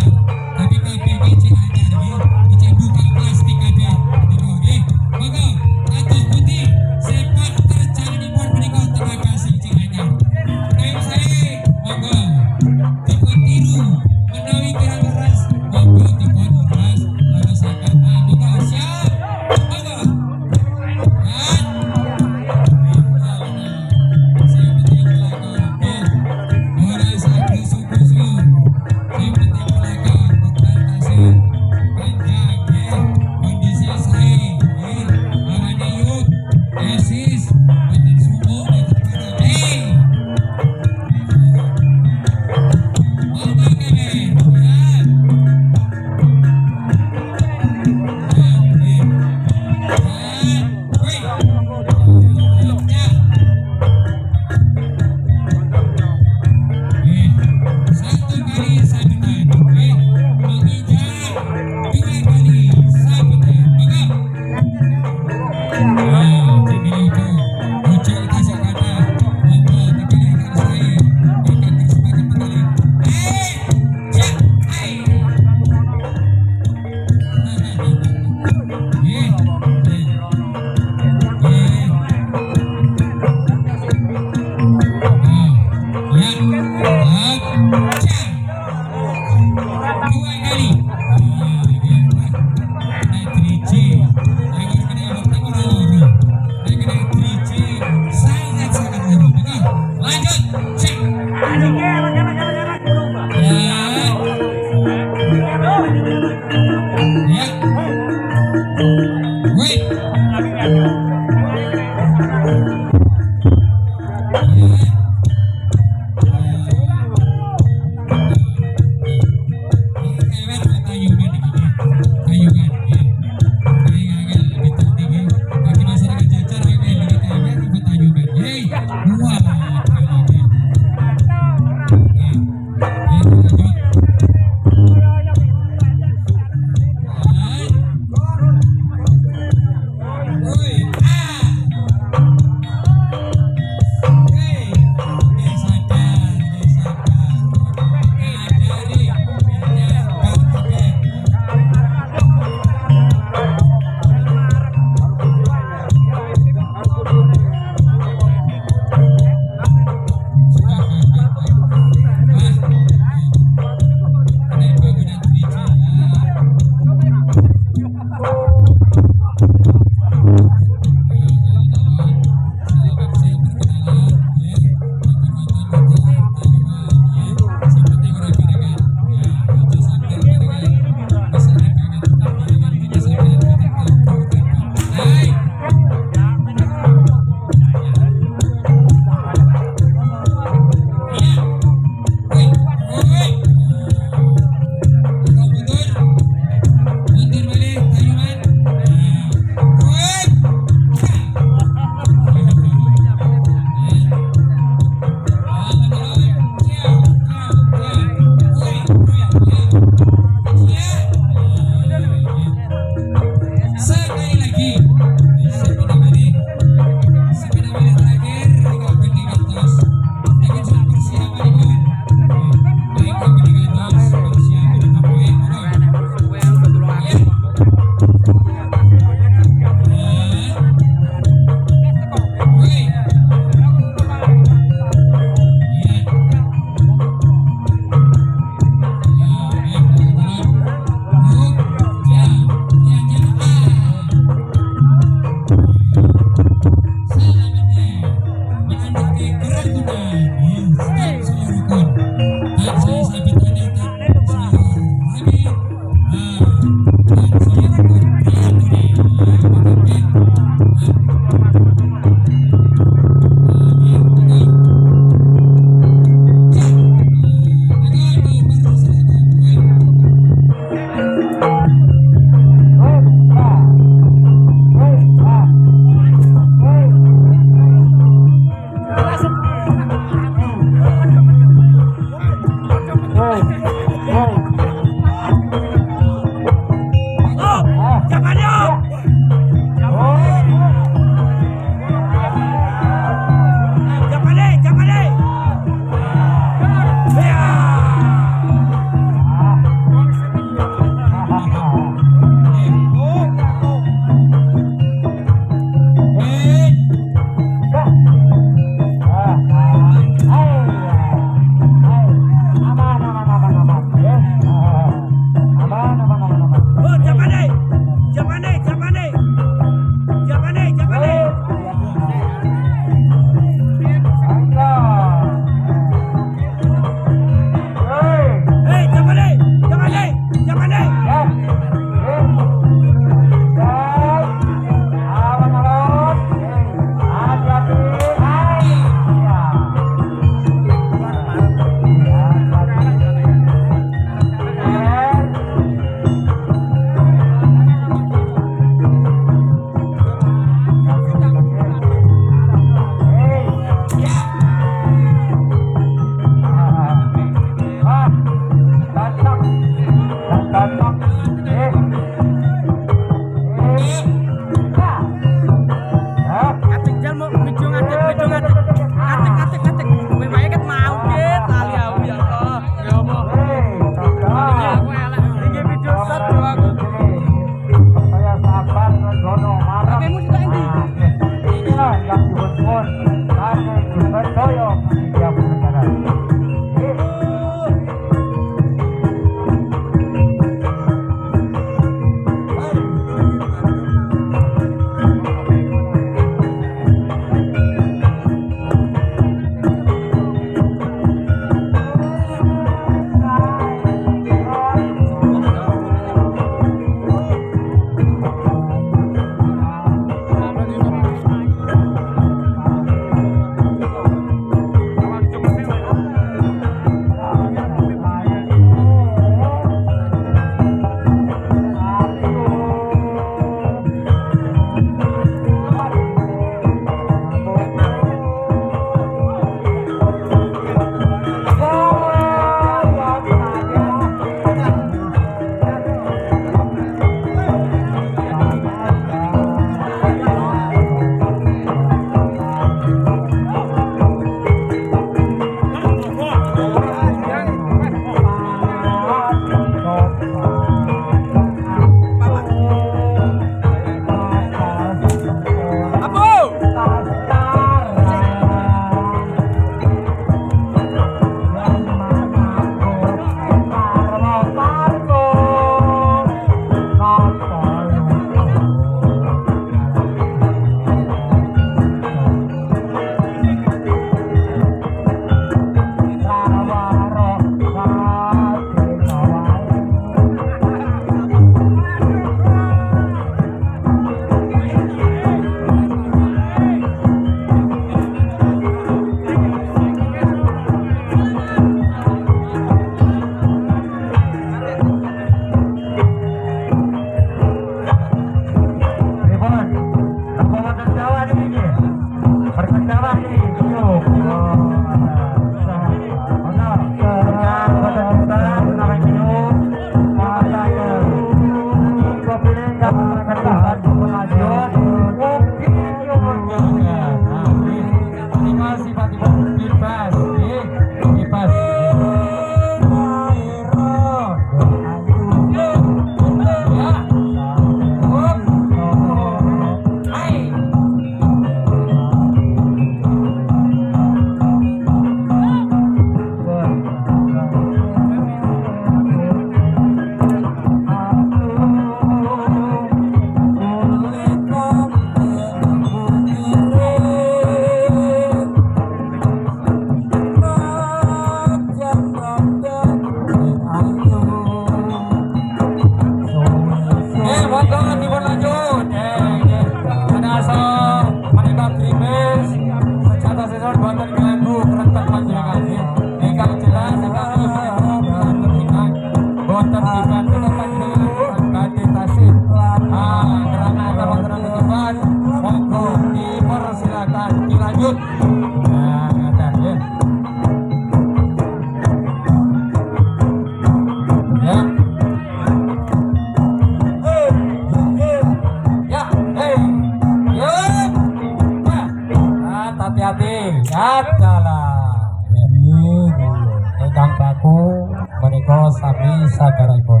bisa garipun.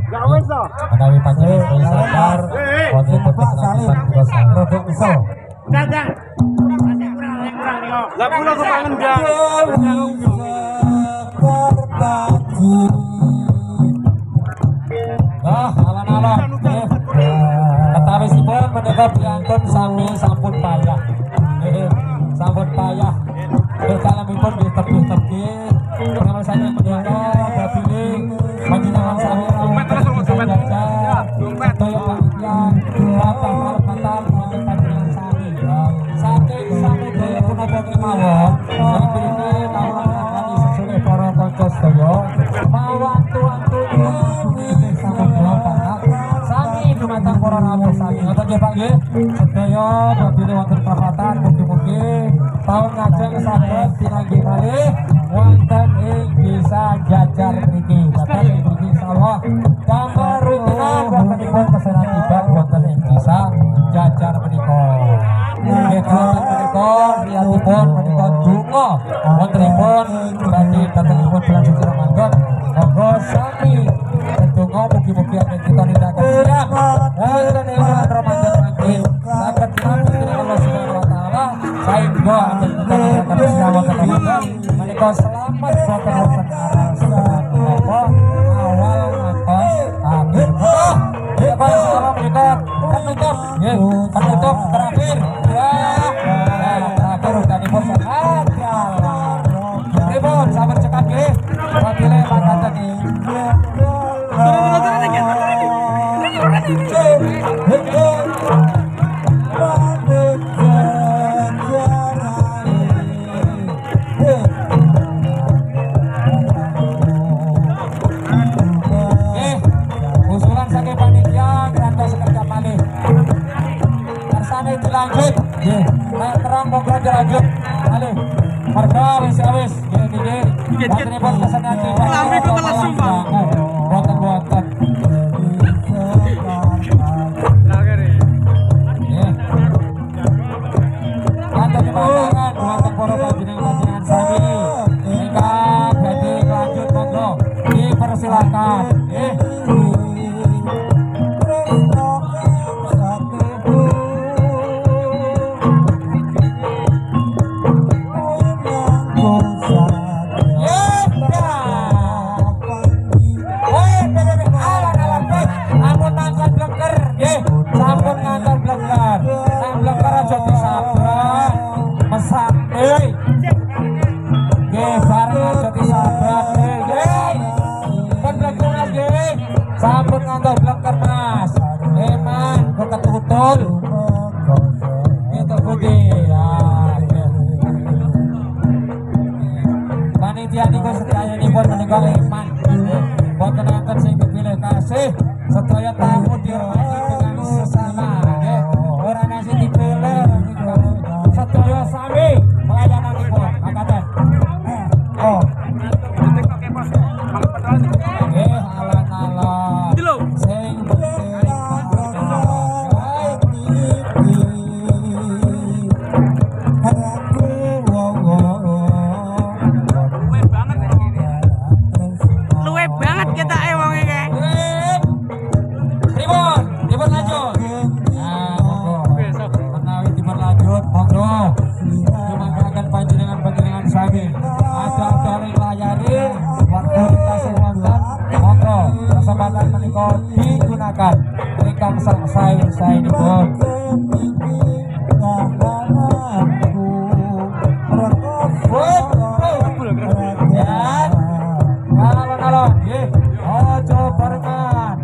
Menawi panjenengan sadar wonten kebetulan produk iso. Lah kula kepangen ndak. Alon-alon ketawisipun menika piantun sami sampun payah. Sampun payah. Kalamipun nggih tebih-tebih. Pengawasannya menika babine panjenengan sami dompet toyo panitia bapak hormatan wonten panjenengan sami. Saking samudaya punapa kemawon mriki kawula sesune para kanca sedaya mawantu-wantune sami dumateng para rawuh sami. Ngoten nggih Pak nggih. Sedaya babine wonten perapatan mugi-mugi taun ngajeng saged pinanggih malih wonten ing desa Jajar mriki. Bapak mriki insyaallah gambar rutinan wontenipun pesanan tiba wonten ing desa Jajar menika. Nggih wonten menika riyatipun menika donga wontenipun badhe datengipun bulan suci Ramadan. Monggo sami donga mugi-mugi kita nindakaken siap wonten ing bulan Ramadan niki saged diampuni Allah Subhanahu wa taala sehingga kita nindakaken siap wonten Ramadan menika selamat boten wonten arang sebenarnya awal matos akhir. Salam menika penutup nggih penutup terakhir ya terakhir udanipun sangat pripun sabar cekap nggih wabile makaten usulan saking panitia ngantos kerja malih kersane dilanjut nggih nek terang monggo dilanjut malih merga wis nggih wontenipun pesanan tiba Lambe kok teles sumpah. wonten Kantor pandangan wonten para panjenengan sami ingkang badhe lanjut monggo dipersilakan nggih. Sampun ngantos blenger Mas. Eman kok ketutul. Itu budi ya. Panitia niku sedayanipun menika eman. Boten enten sing dipilih kasih. Sedaya tamu dihormati dengan sesama nggih. Ora ana sing dipilih. Sedaya sami pelayananipun. Makaten. Oh. Kesempatan menika digunakan ingkang sae nipun ya alon-alon nggih aja barengan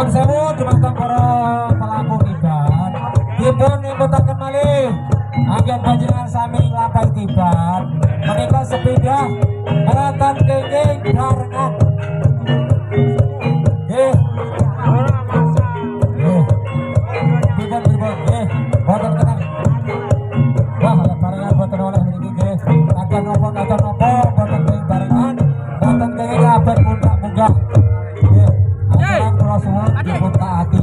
Nuwun sewu dumateng para pelaku kibat. Dipun nimbutaken malih anggen panjenengan sami nglampahi kibat. Menika sepeda keraton kenging barengan. Nggih. Boten kenang. Wah, barengan boten oleh mriki nggih. Akan napa boten kenging barengan. Boten kenging abet munggah-munggah. Nggih. Akan kula suwun dipun taati.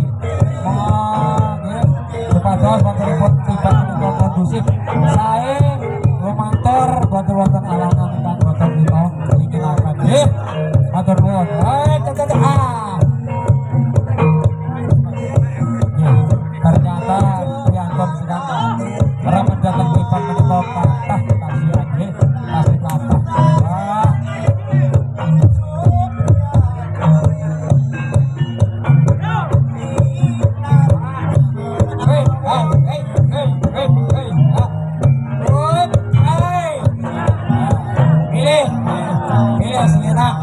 Nggih. Supados wontenipun tiba menika kondusif. Sae lumantar boten alangan ingkang boten kita iki lakukan. Nggih. Matur nuwun. Ternyata Prianton sedang ramen datang lipat menikah patah kasihan nih kasih patah pilih senyenak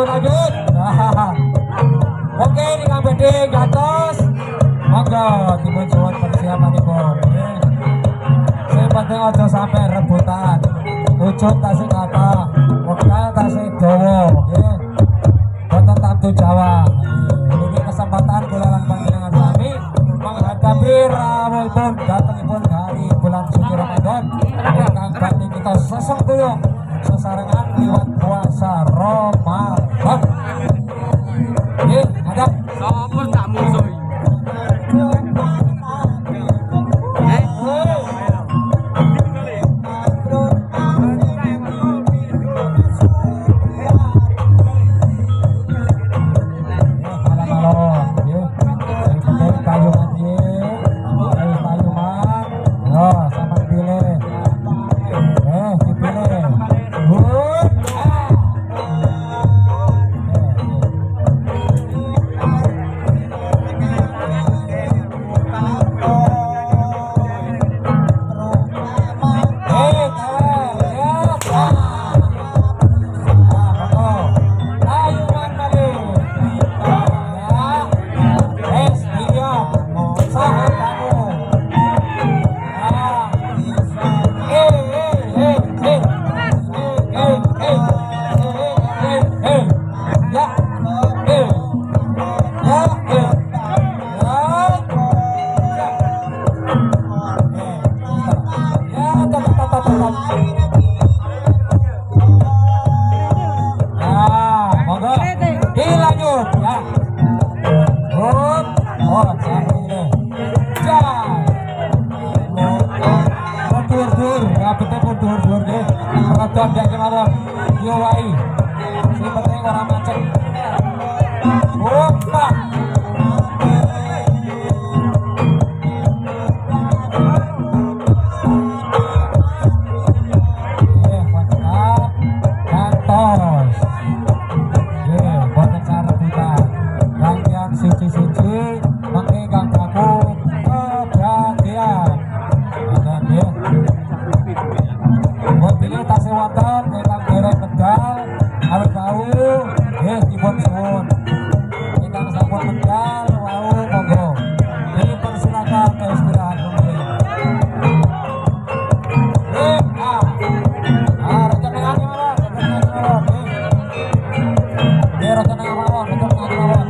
lanjut. Oke, ini KBD gatos. Monggo dipun suwun persiapanipun. Sing penting aja sampai rebutan. Ujug tasih kathah, wekdal tasih dawa, nggih. Boten tamtu Jawa. Ini kesempatan kula lan panjenengan sami menghadapi rawuhipun datengipun hari bulan suci Ramadan ingkang badhe kita sesengkuyung sesarengan liwat puasa Ramadan. Nggih, ngadap. Sopo tak musuhi? Suci-suci mengingat aku kebahagiaan. wonten ingkang dereng medal awet bau nggih dipun suwun. Ingkang sampun medal wau monggo dipersilakan ke istirahat dulu. Rencana gimana? Rencana mawon, rencana mawon.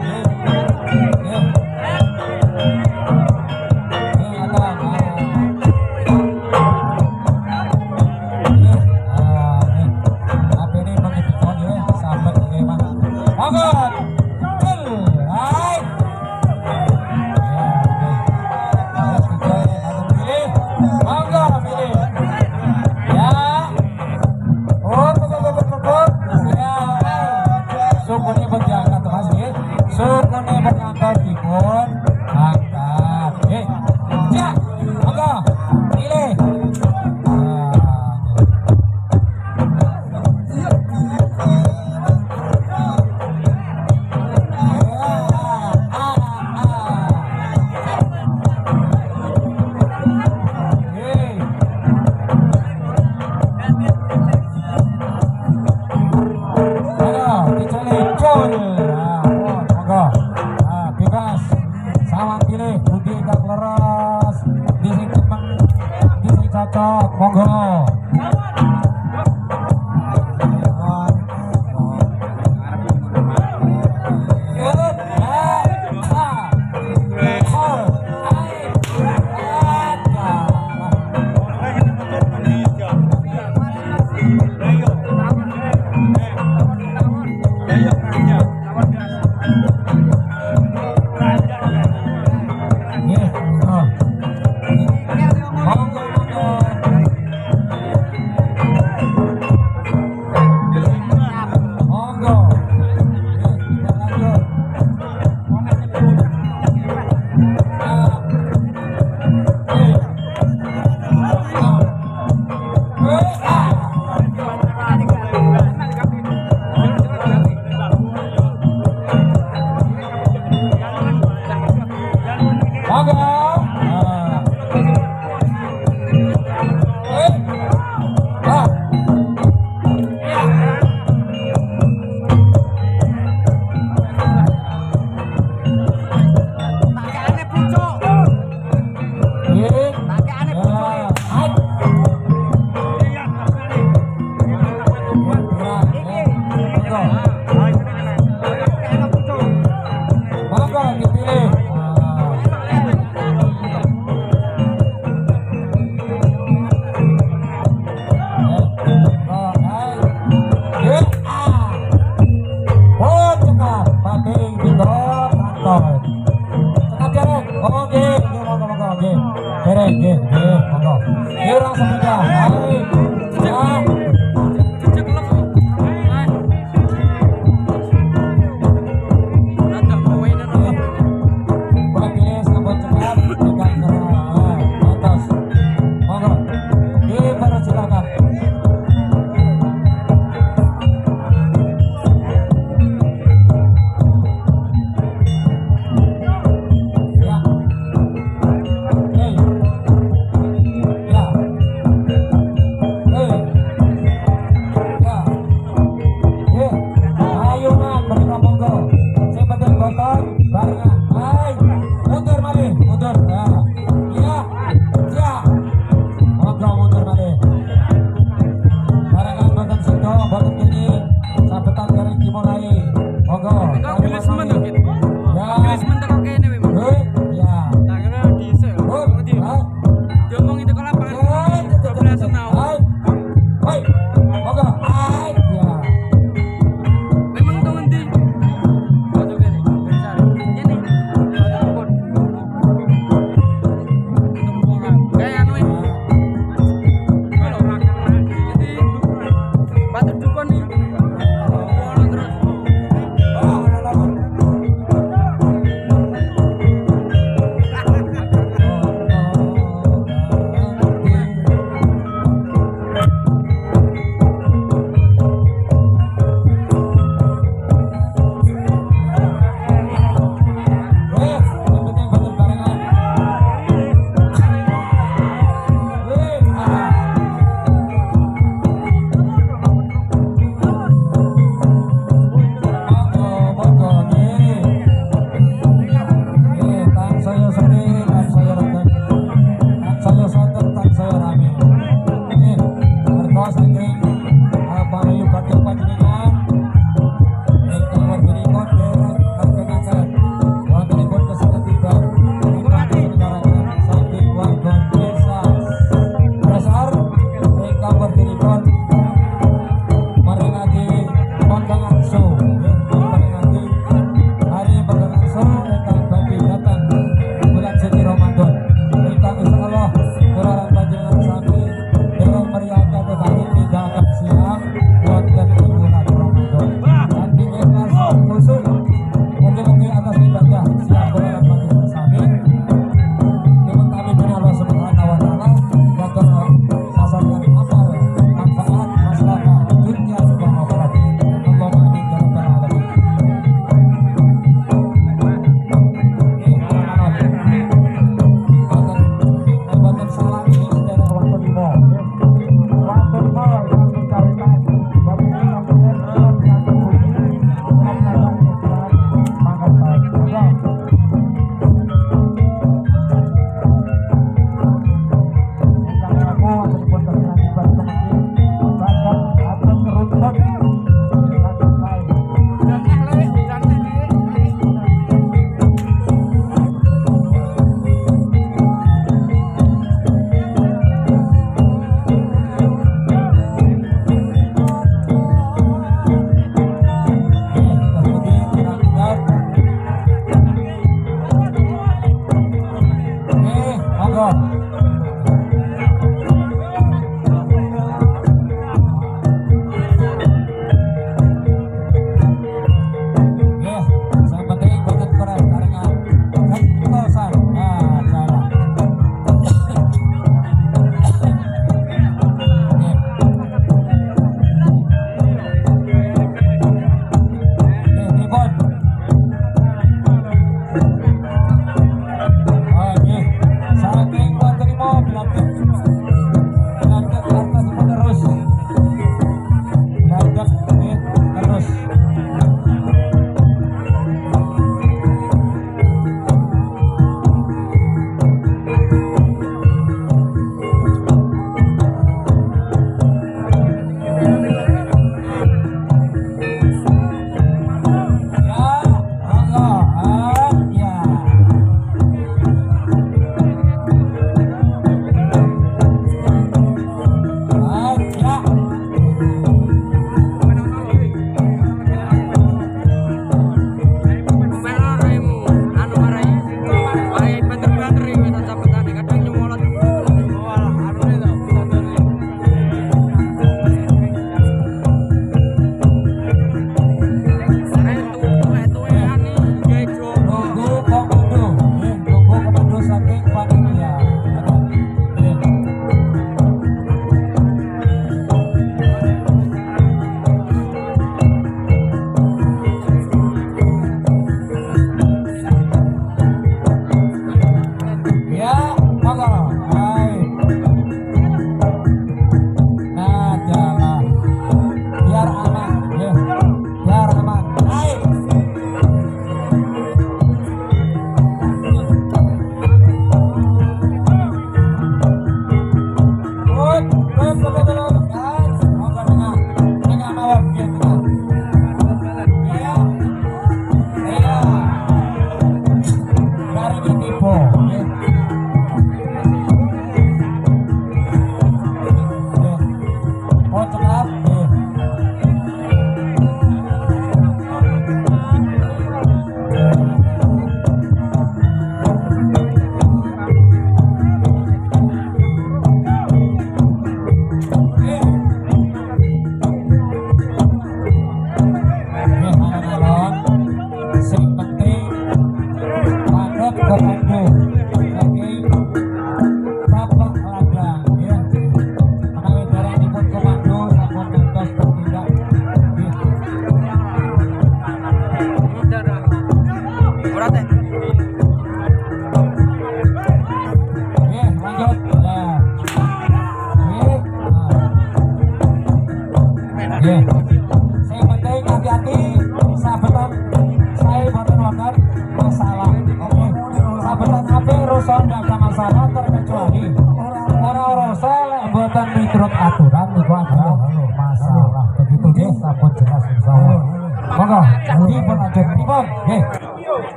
menurut aturan itu adalah masalah begitu nggih sampun jelas insyaallah. Monggo dipun ajeng dipun nggih.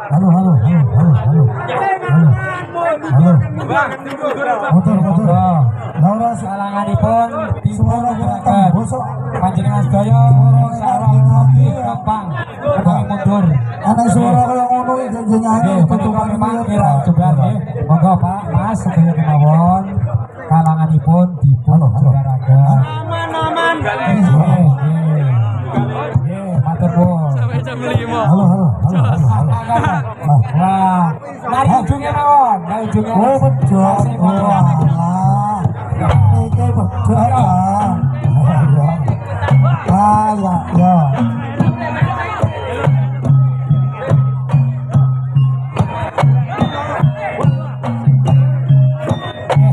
Halo. Motor. Laura Salanganipun suara gerakan bosok. panjenengan sedaya insyaallah lebih gampang kami mundur. Ana suara kaya ngono iki jenengan Betul memang kira coba nggih. Monggo Pak Mas sedaya kemawon kalanganipun dipun jebaraken. Aman. Matur nuwun. Halo. Wah, nari ujungnya mawon, nari ujungnya. Oh, betul. Iki betul. Ya.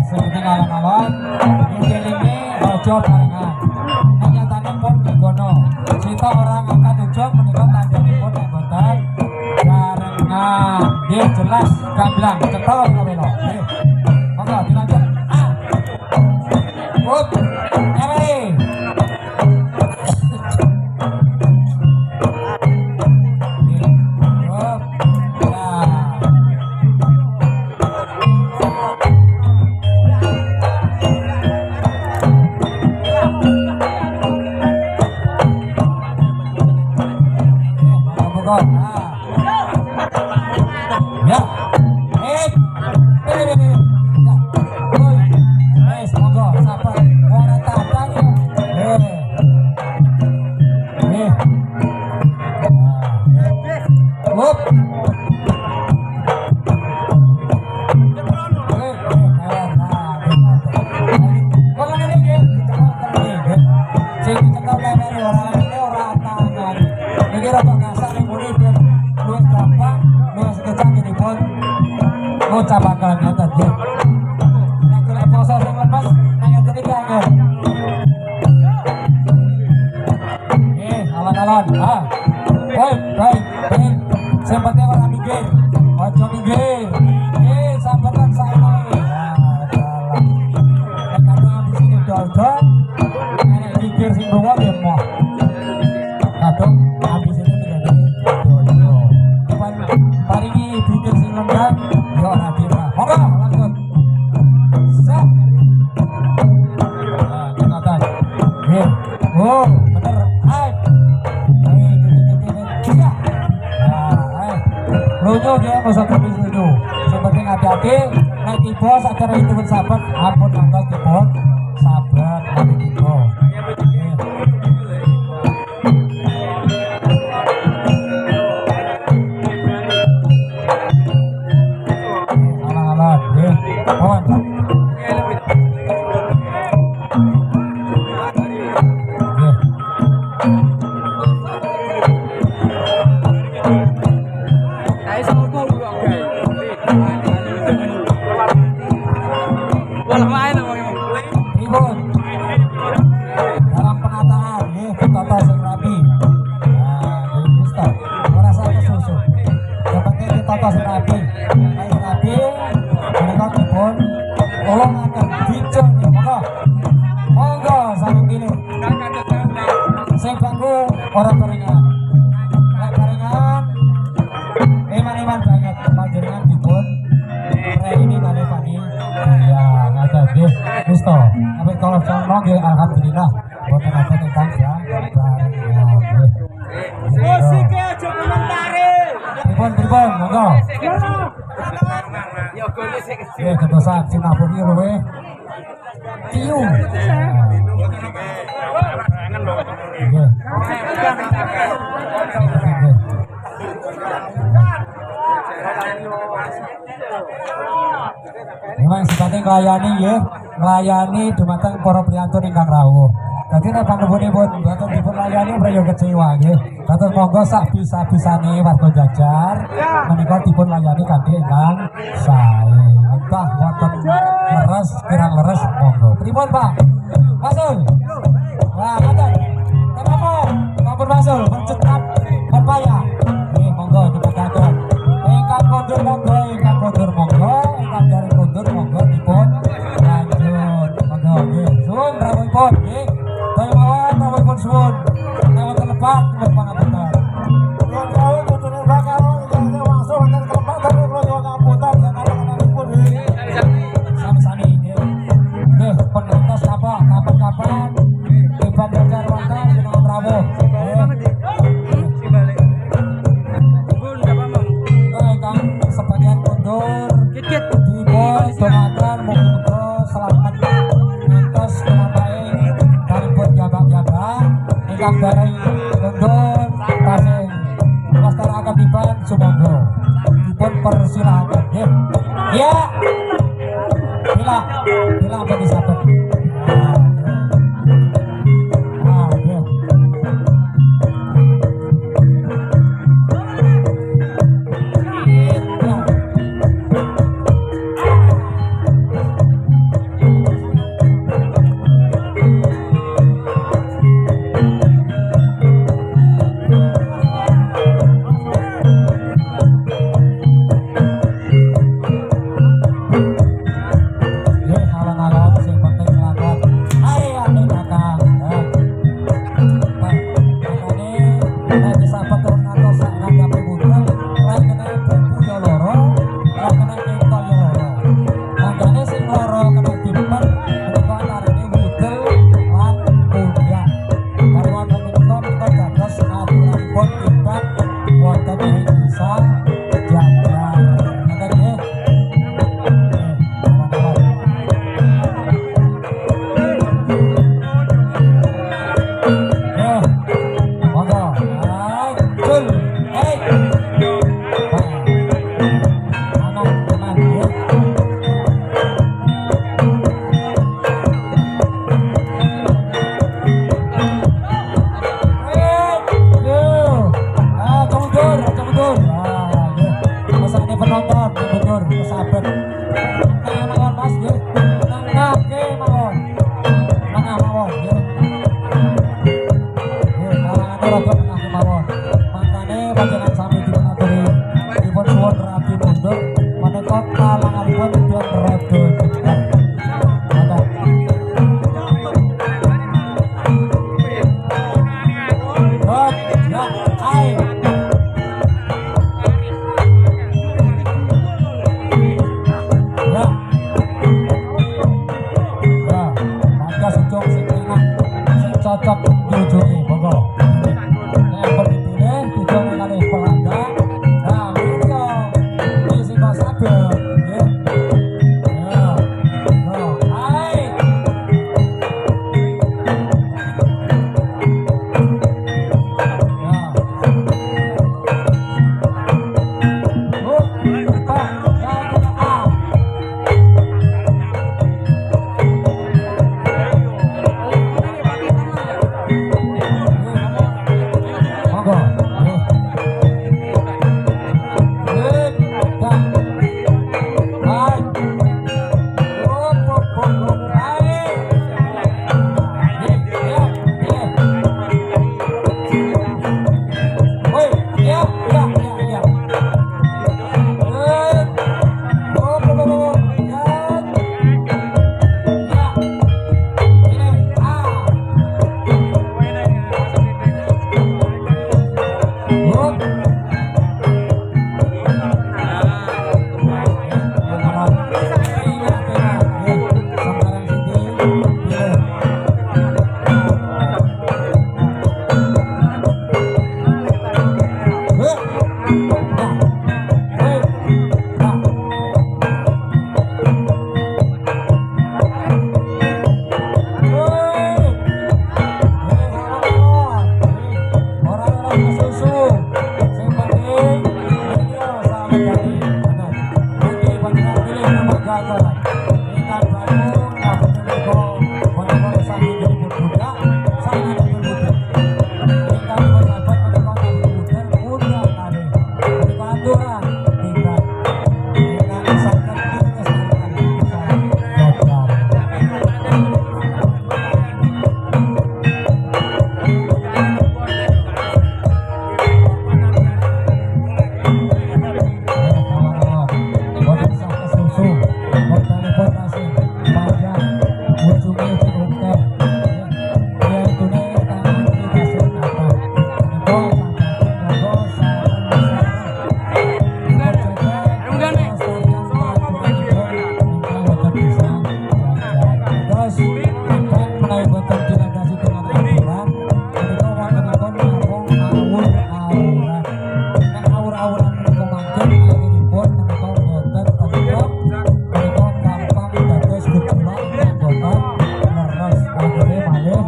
Seperti kawan-kawan, ini ojo barengan. Kenyatanipun digono. Cita orang angkat ujung menika tandhanipun nek boten barengan. Nggih jelas gamblang cetha kabelo. Nggih. Monggo dilanjut. Up. Nyamai. Up. Ya. Monggo sabar. Ora tabang ya. Up. Capakan ngaten nggih. Nek kena poso sing lemes nang ngeten iki angel. Alon-alon. Baik. Sing penting ora minggir. Aja minggir. Sabetan sae. Nek habis ini dodol, nek minggir sing lunga ya moh. Kadung habis itu terjadi dodol. Paringi minggir sing lenggang. Yo nanti Pak. Monggo lanjut. Set. Kenatan. Nggih. Oh, bener. Hai. Lucu dia masa kami lucu. Sepenting hati-hati. Nek tiba sacara itu sabar. Ampun angkat tiba. Sabar nanti tiba. Dalam penataan, tata sing rapi. Merasa kesusu. Seperti ditata sing rapi. Mereka dipun tolong akan dicek. Monggo sambil gini. Sing bangku orang barengan. Nek barengan iman banget panjenengan dipun ini kali pani. Ya, ngaten nggih. Wis to. Sampai kalau sono nggih alhamdulillah boten ada ingkang barengan. Musik aja komentare. Pripun monggo. Ya gone sik kecil. Nggih kedosan sinapun iki luwe. Ciu. Nggih. Memang sifatnya nglayani ya, nglayani dumateng para priyantun ingkang rawuh. Dadi nek panjenenganipun mboten dipun layani prayo kecewa nggih. Dados monggo sak bisa-bisane warga Jajar menika dipun layani kanthi ingkang sae. Entah wonten leres kirang leres monggo. Pripun Pak? Masul. Wah, ngoten. Kenapa? Mampun masul, mencekap pepaya. Nggih, monggo nyepetaken. Ingkang kondur monggo, ingkang kondur monggo, ingkang jare kondur monggo dipun lanjut. Monggo. mawon nggih. Daya mawon tawon suwun. Lewat telepat kula pangapunten. Yang tahu kudune bakal langsung wonten kelompok dari Kula Ngapunten sakarang-karangipun. Sami-sami nggih. Nggih penonton sapa kapan-kapan Iban Jajar wonten jenengan rawuh. Kang sebagian mundur dipun doakan muga-muga selamat ngantos kenapae kalipun jabang-jabang ingkang bareng mundur tasih nglestariaken Iban sumangga dipun persilakan nggih. Ya. Bila apa disabet. Nggih. terus dan menawi boten dilandasi dengan aturan menika wontenipun namung awur-awuran nek awur-awuran menika mangken akhiripun menika boten tetep menika gampang dados gejolak boten leres akhire malih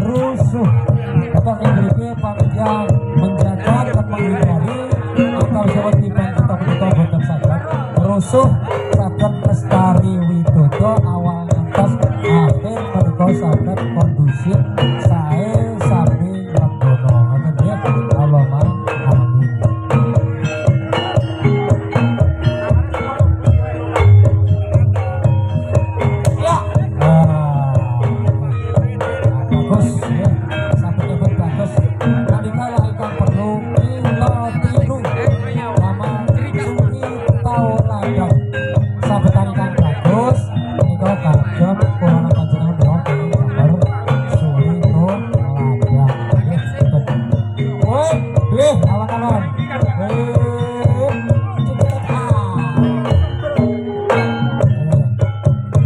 rusuh tetep mriki panitia menjaga dan menghindari atau sewetipun kita menika boten saged rusuh saged Lestari Widodo awal ngantos akhir menika saged kondusif sae sami lenggono ngoten nggih Allahumma amin. Ya bagus ya saged nyebut bagus kadikala ingkang perlu kita tiru nama Suki Tauladan sabetan ingkang bagus menika kagem kula panjenengan doa gambar Suki Tauladan nggih betul. Woi, nggih alon-alon.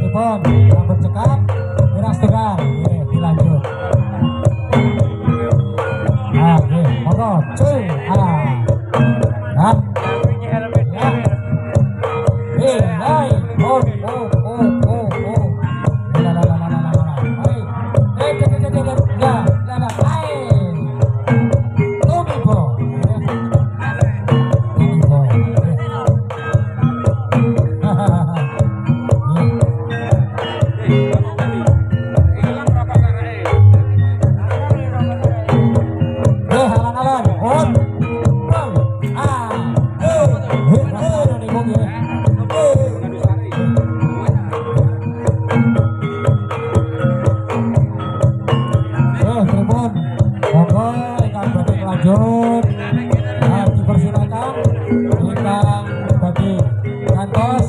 Ipun rambut cekap, miras tegar, nggih dilanjut. Ah, nggih, monggo cuy. Ah. Hai, oh. La la la la la la. Hai. Ya, la. Hai. Tumi po. Halan-halan. Tribun, monggo ingkang badhe lanjut. Dipersilakan ingkang badhe kantos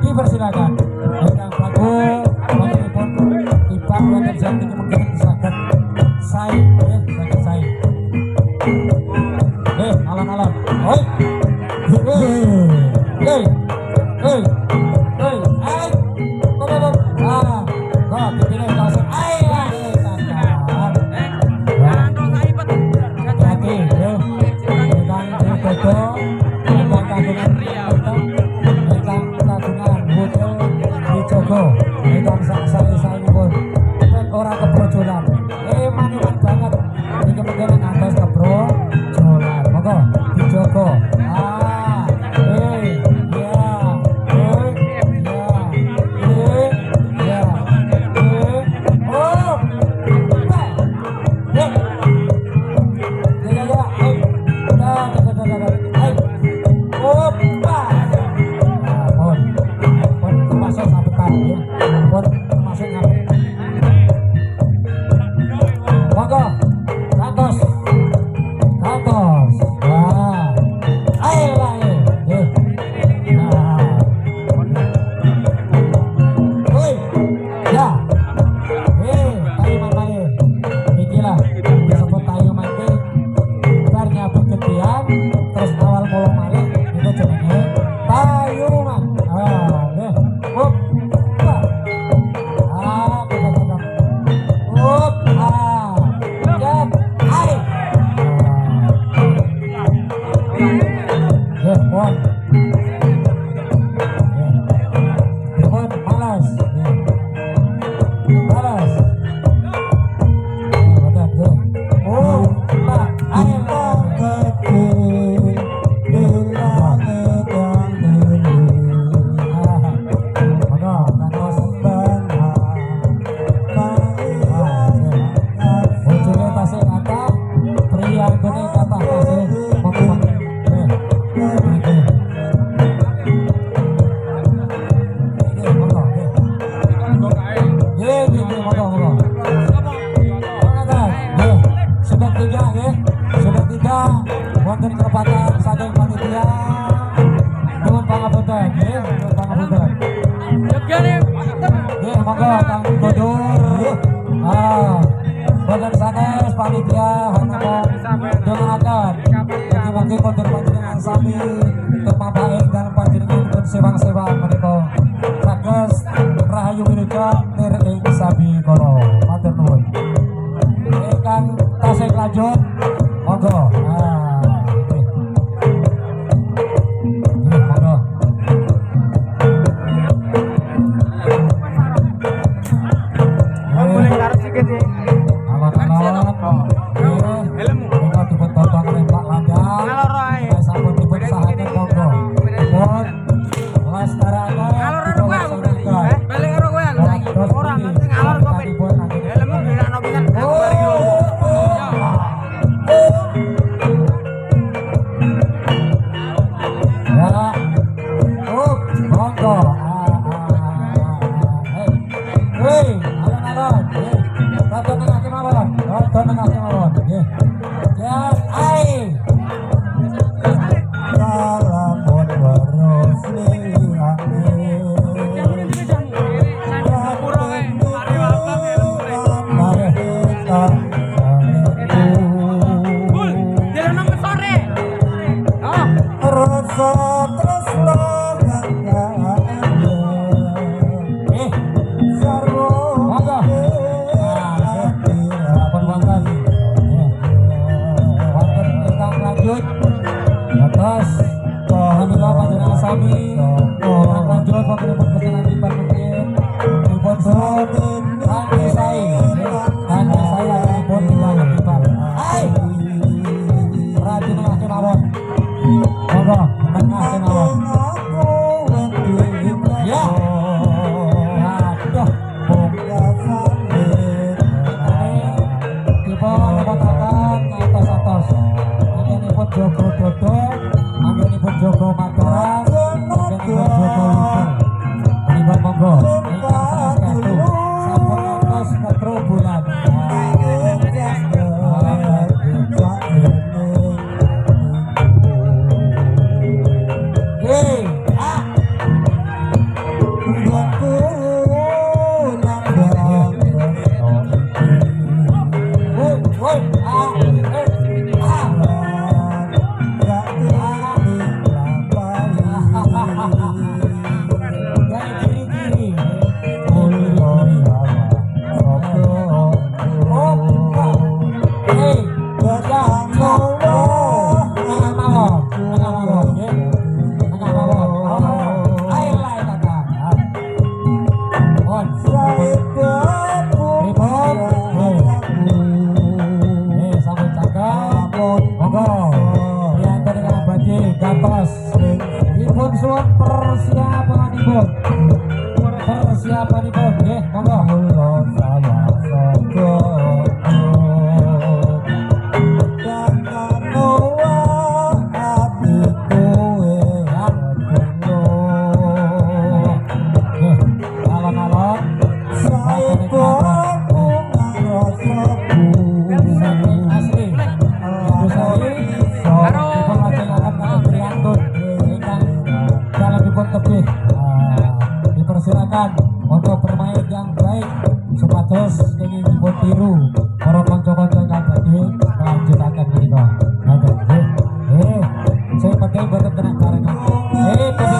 dipersilakan. Ingkang baku wontenipun tiba wonten jam niki mungkin saged sae nggih saged sae. Alon-alon. Hoi. Hei. Dipilih kawasan. Orang kebrojolan maniman banget ini kemungkinan ngantos kebrojolan monggo dijogo wonten kelepatan saking panitia nuwun pangapunten nggih, nuwun pangapunten. Nggih, monggo Kang Godur. Boten sanes panitia hanamong dongaaken mugi-mugi kondur panjenengan sami tumapaing dalem panjenengan pun sewang-sewang menika saged rahayu wilujeng Hei, alon-alon. Rada nengake mawon. Rada nengake mawon. Nggih. Ya, ai. Salamun warahmatullahi persiapanipun nggih monggo dipersilakan untuk bermain yang baik supados ingin dibuat tiru para kanca-kanca yang tadi melanjutkan menika. Saya pakai boten kena barengan. Menika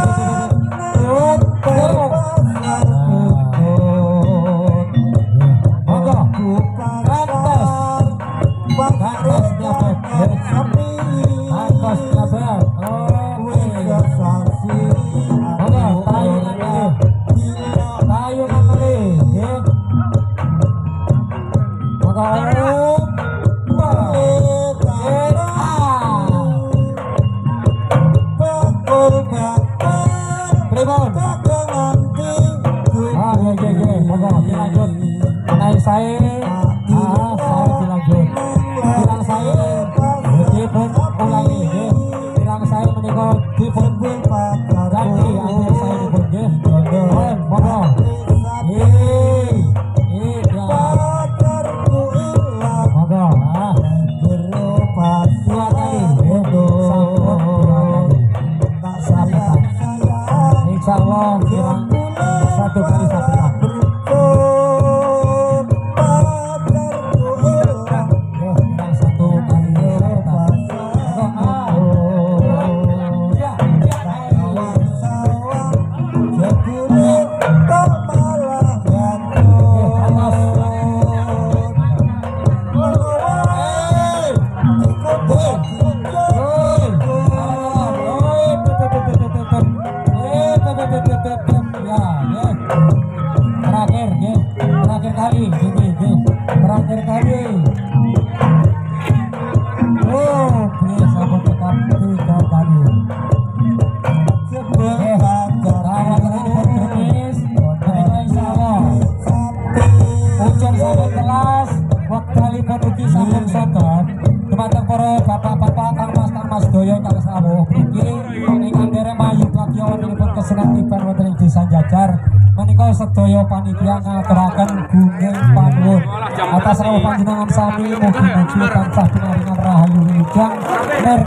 sedaya panitia ngaturaken gunging panuwun atas rawuh panjenengan sami mugi-mugi tansah pinaringan rahayu wilujeng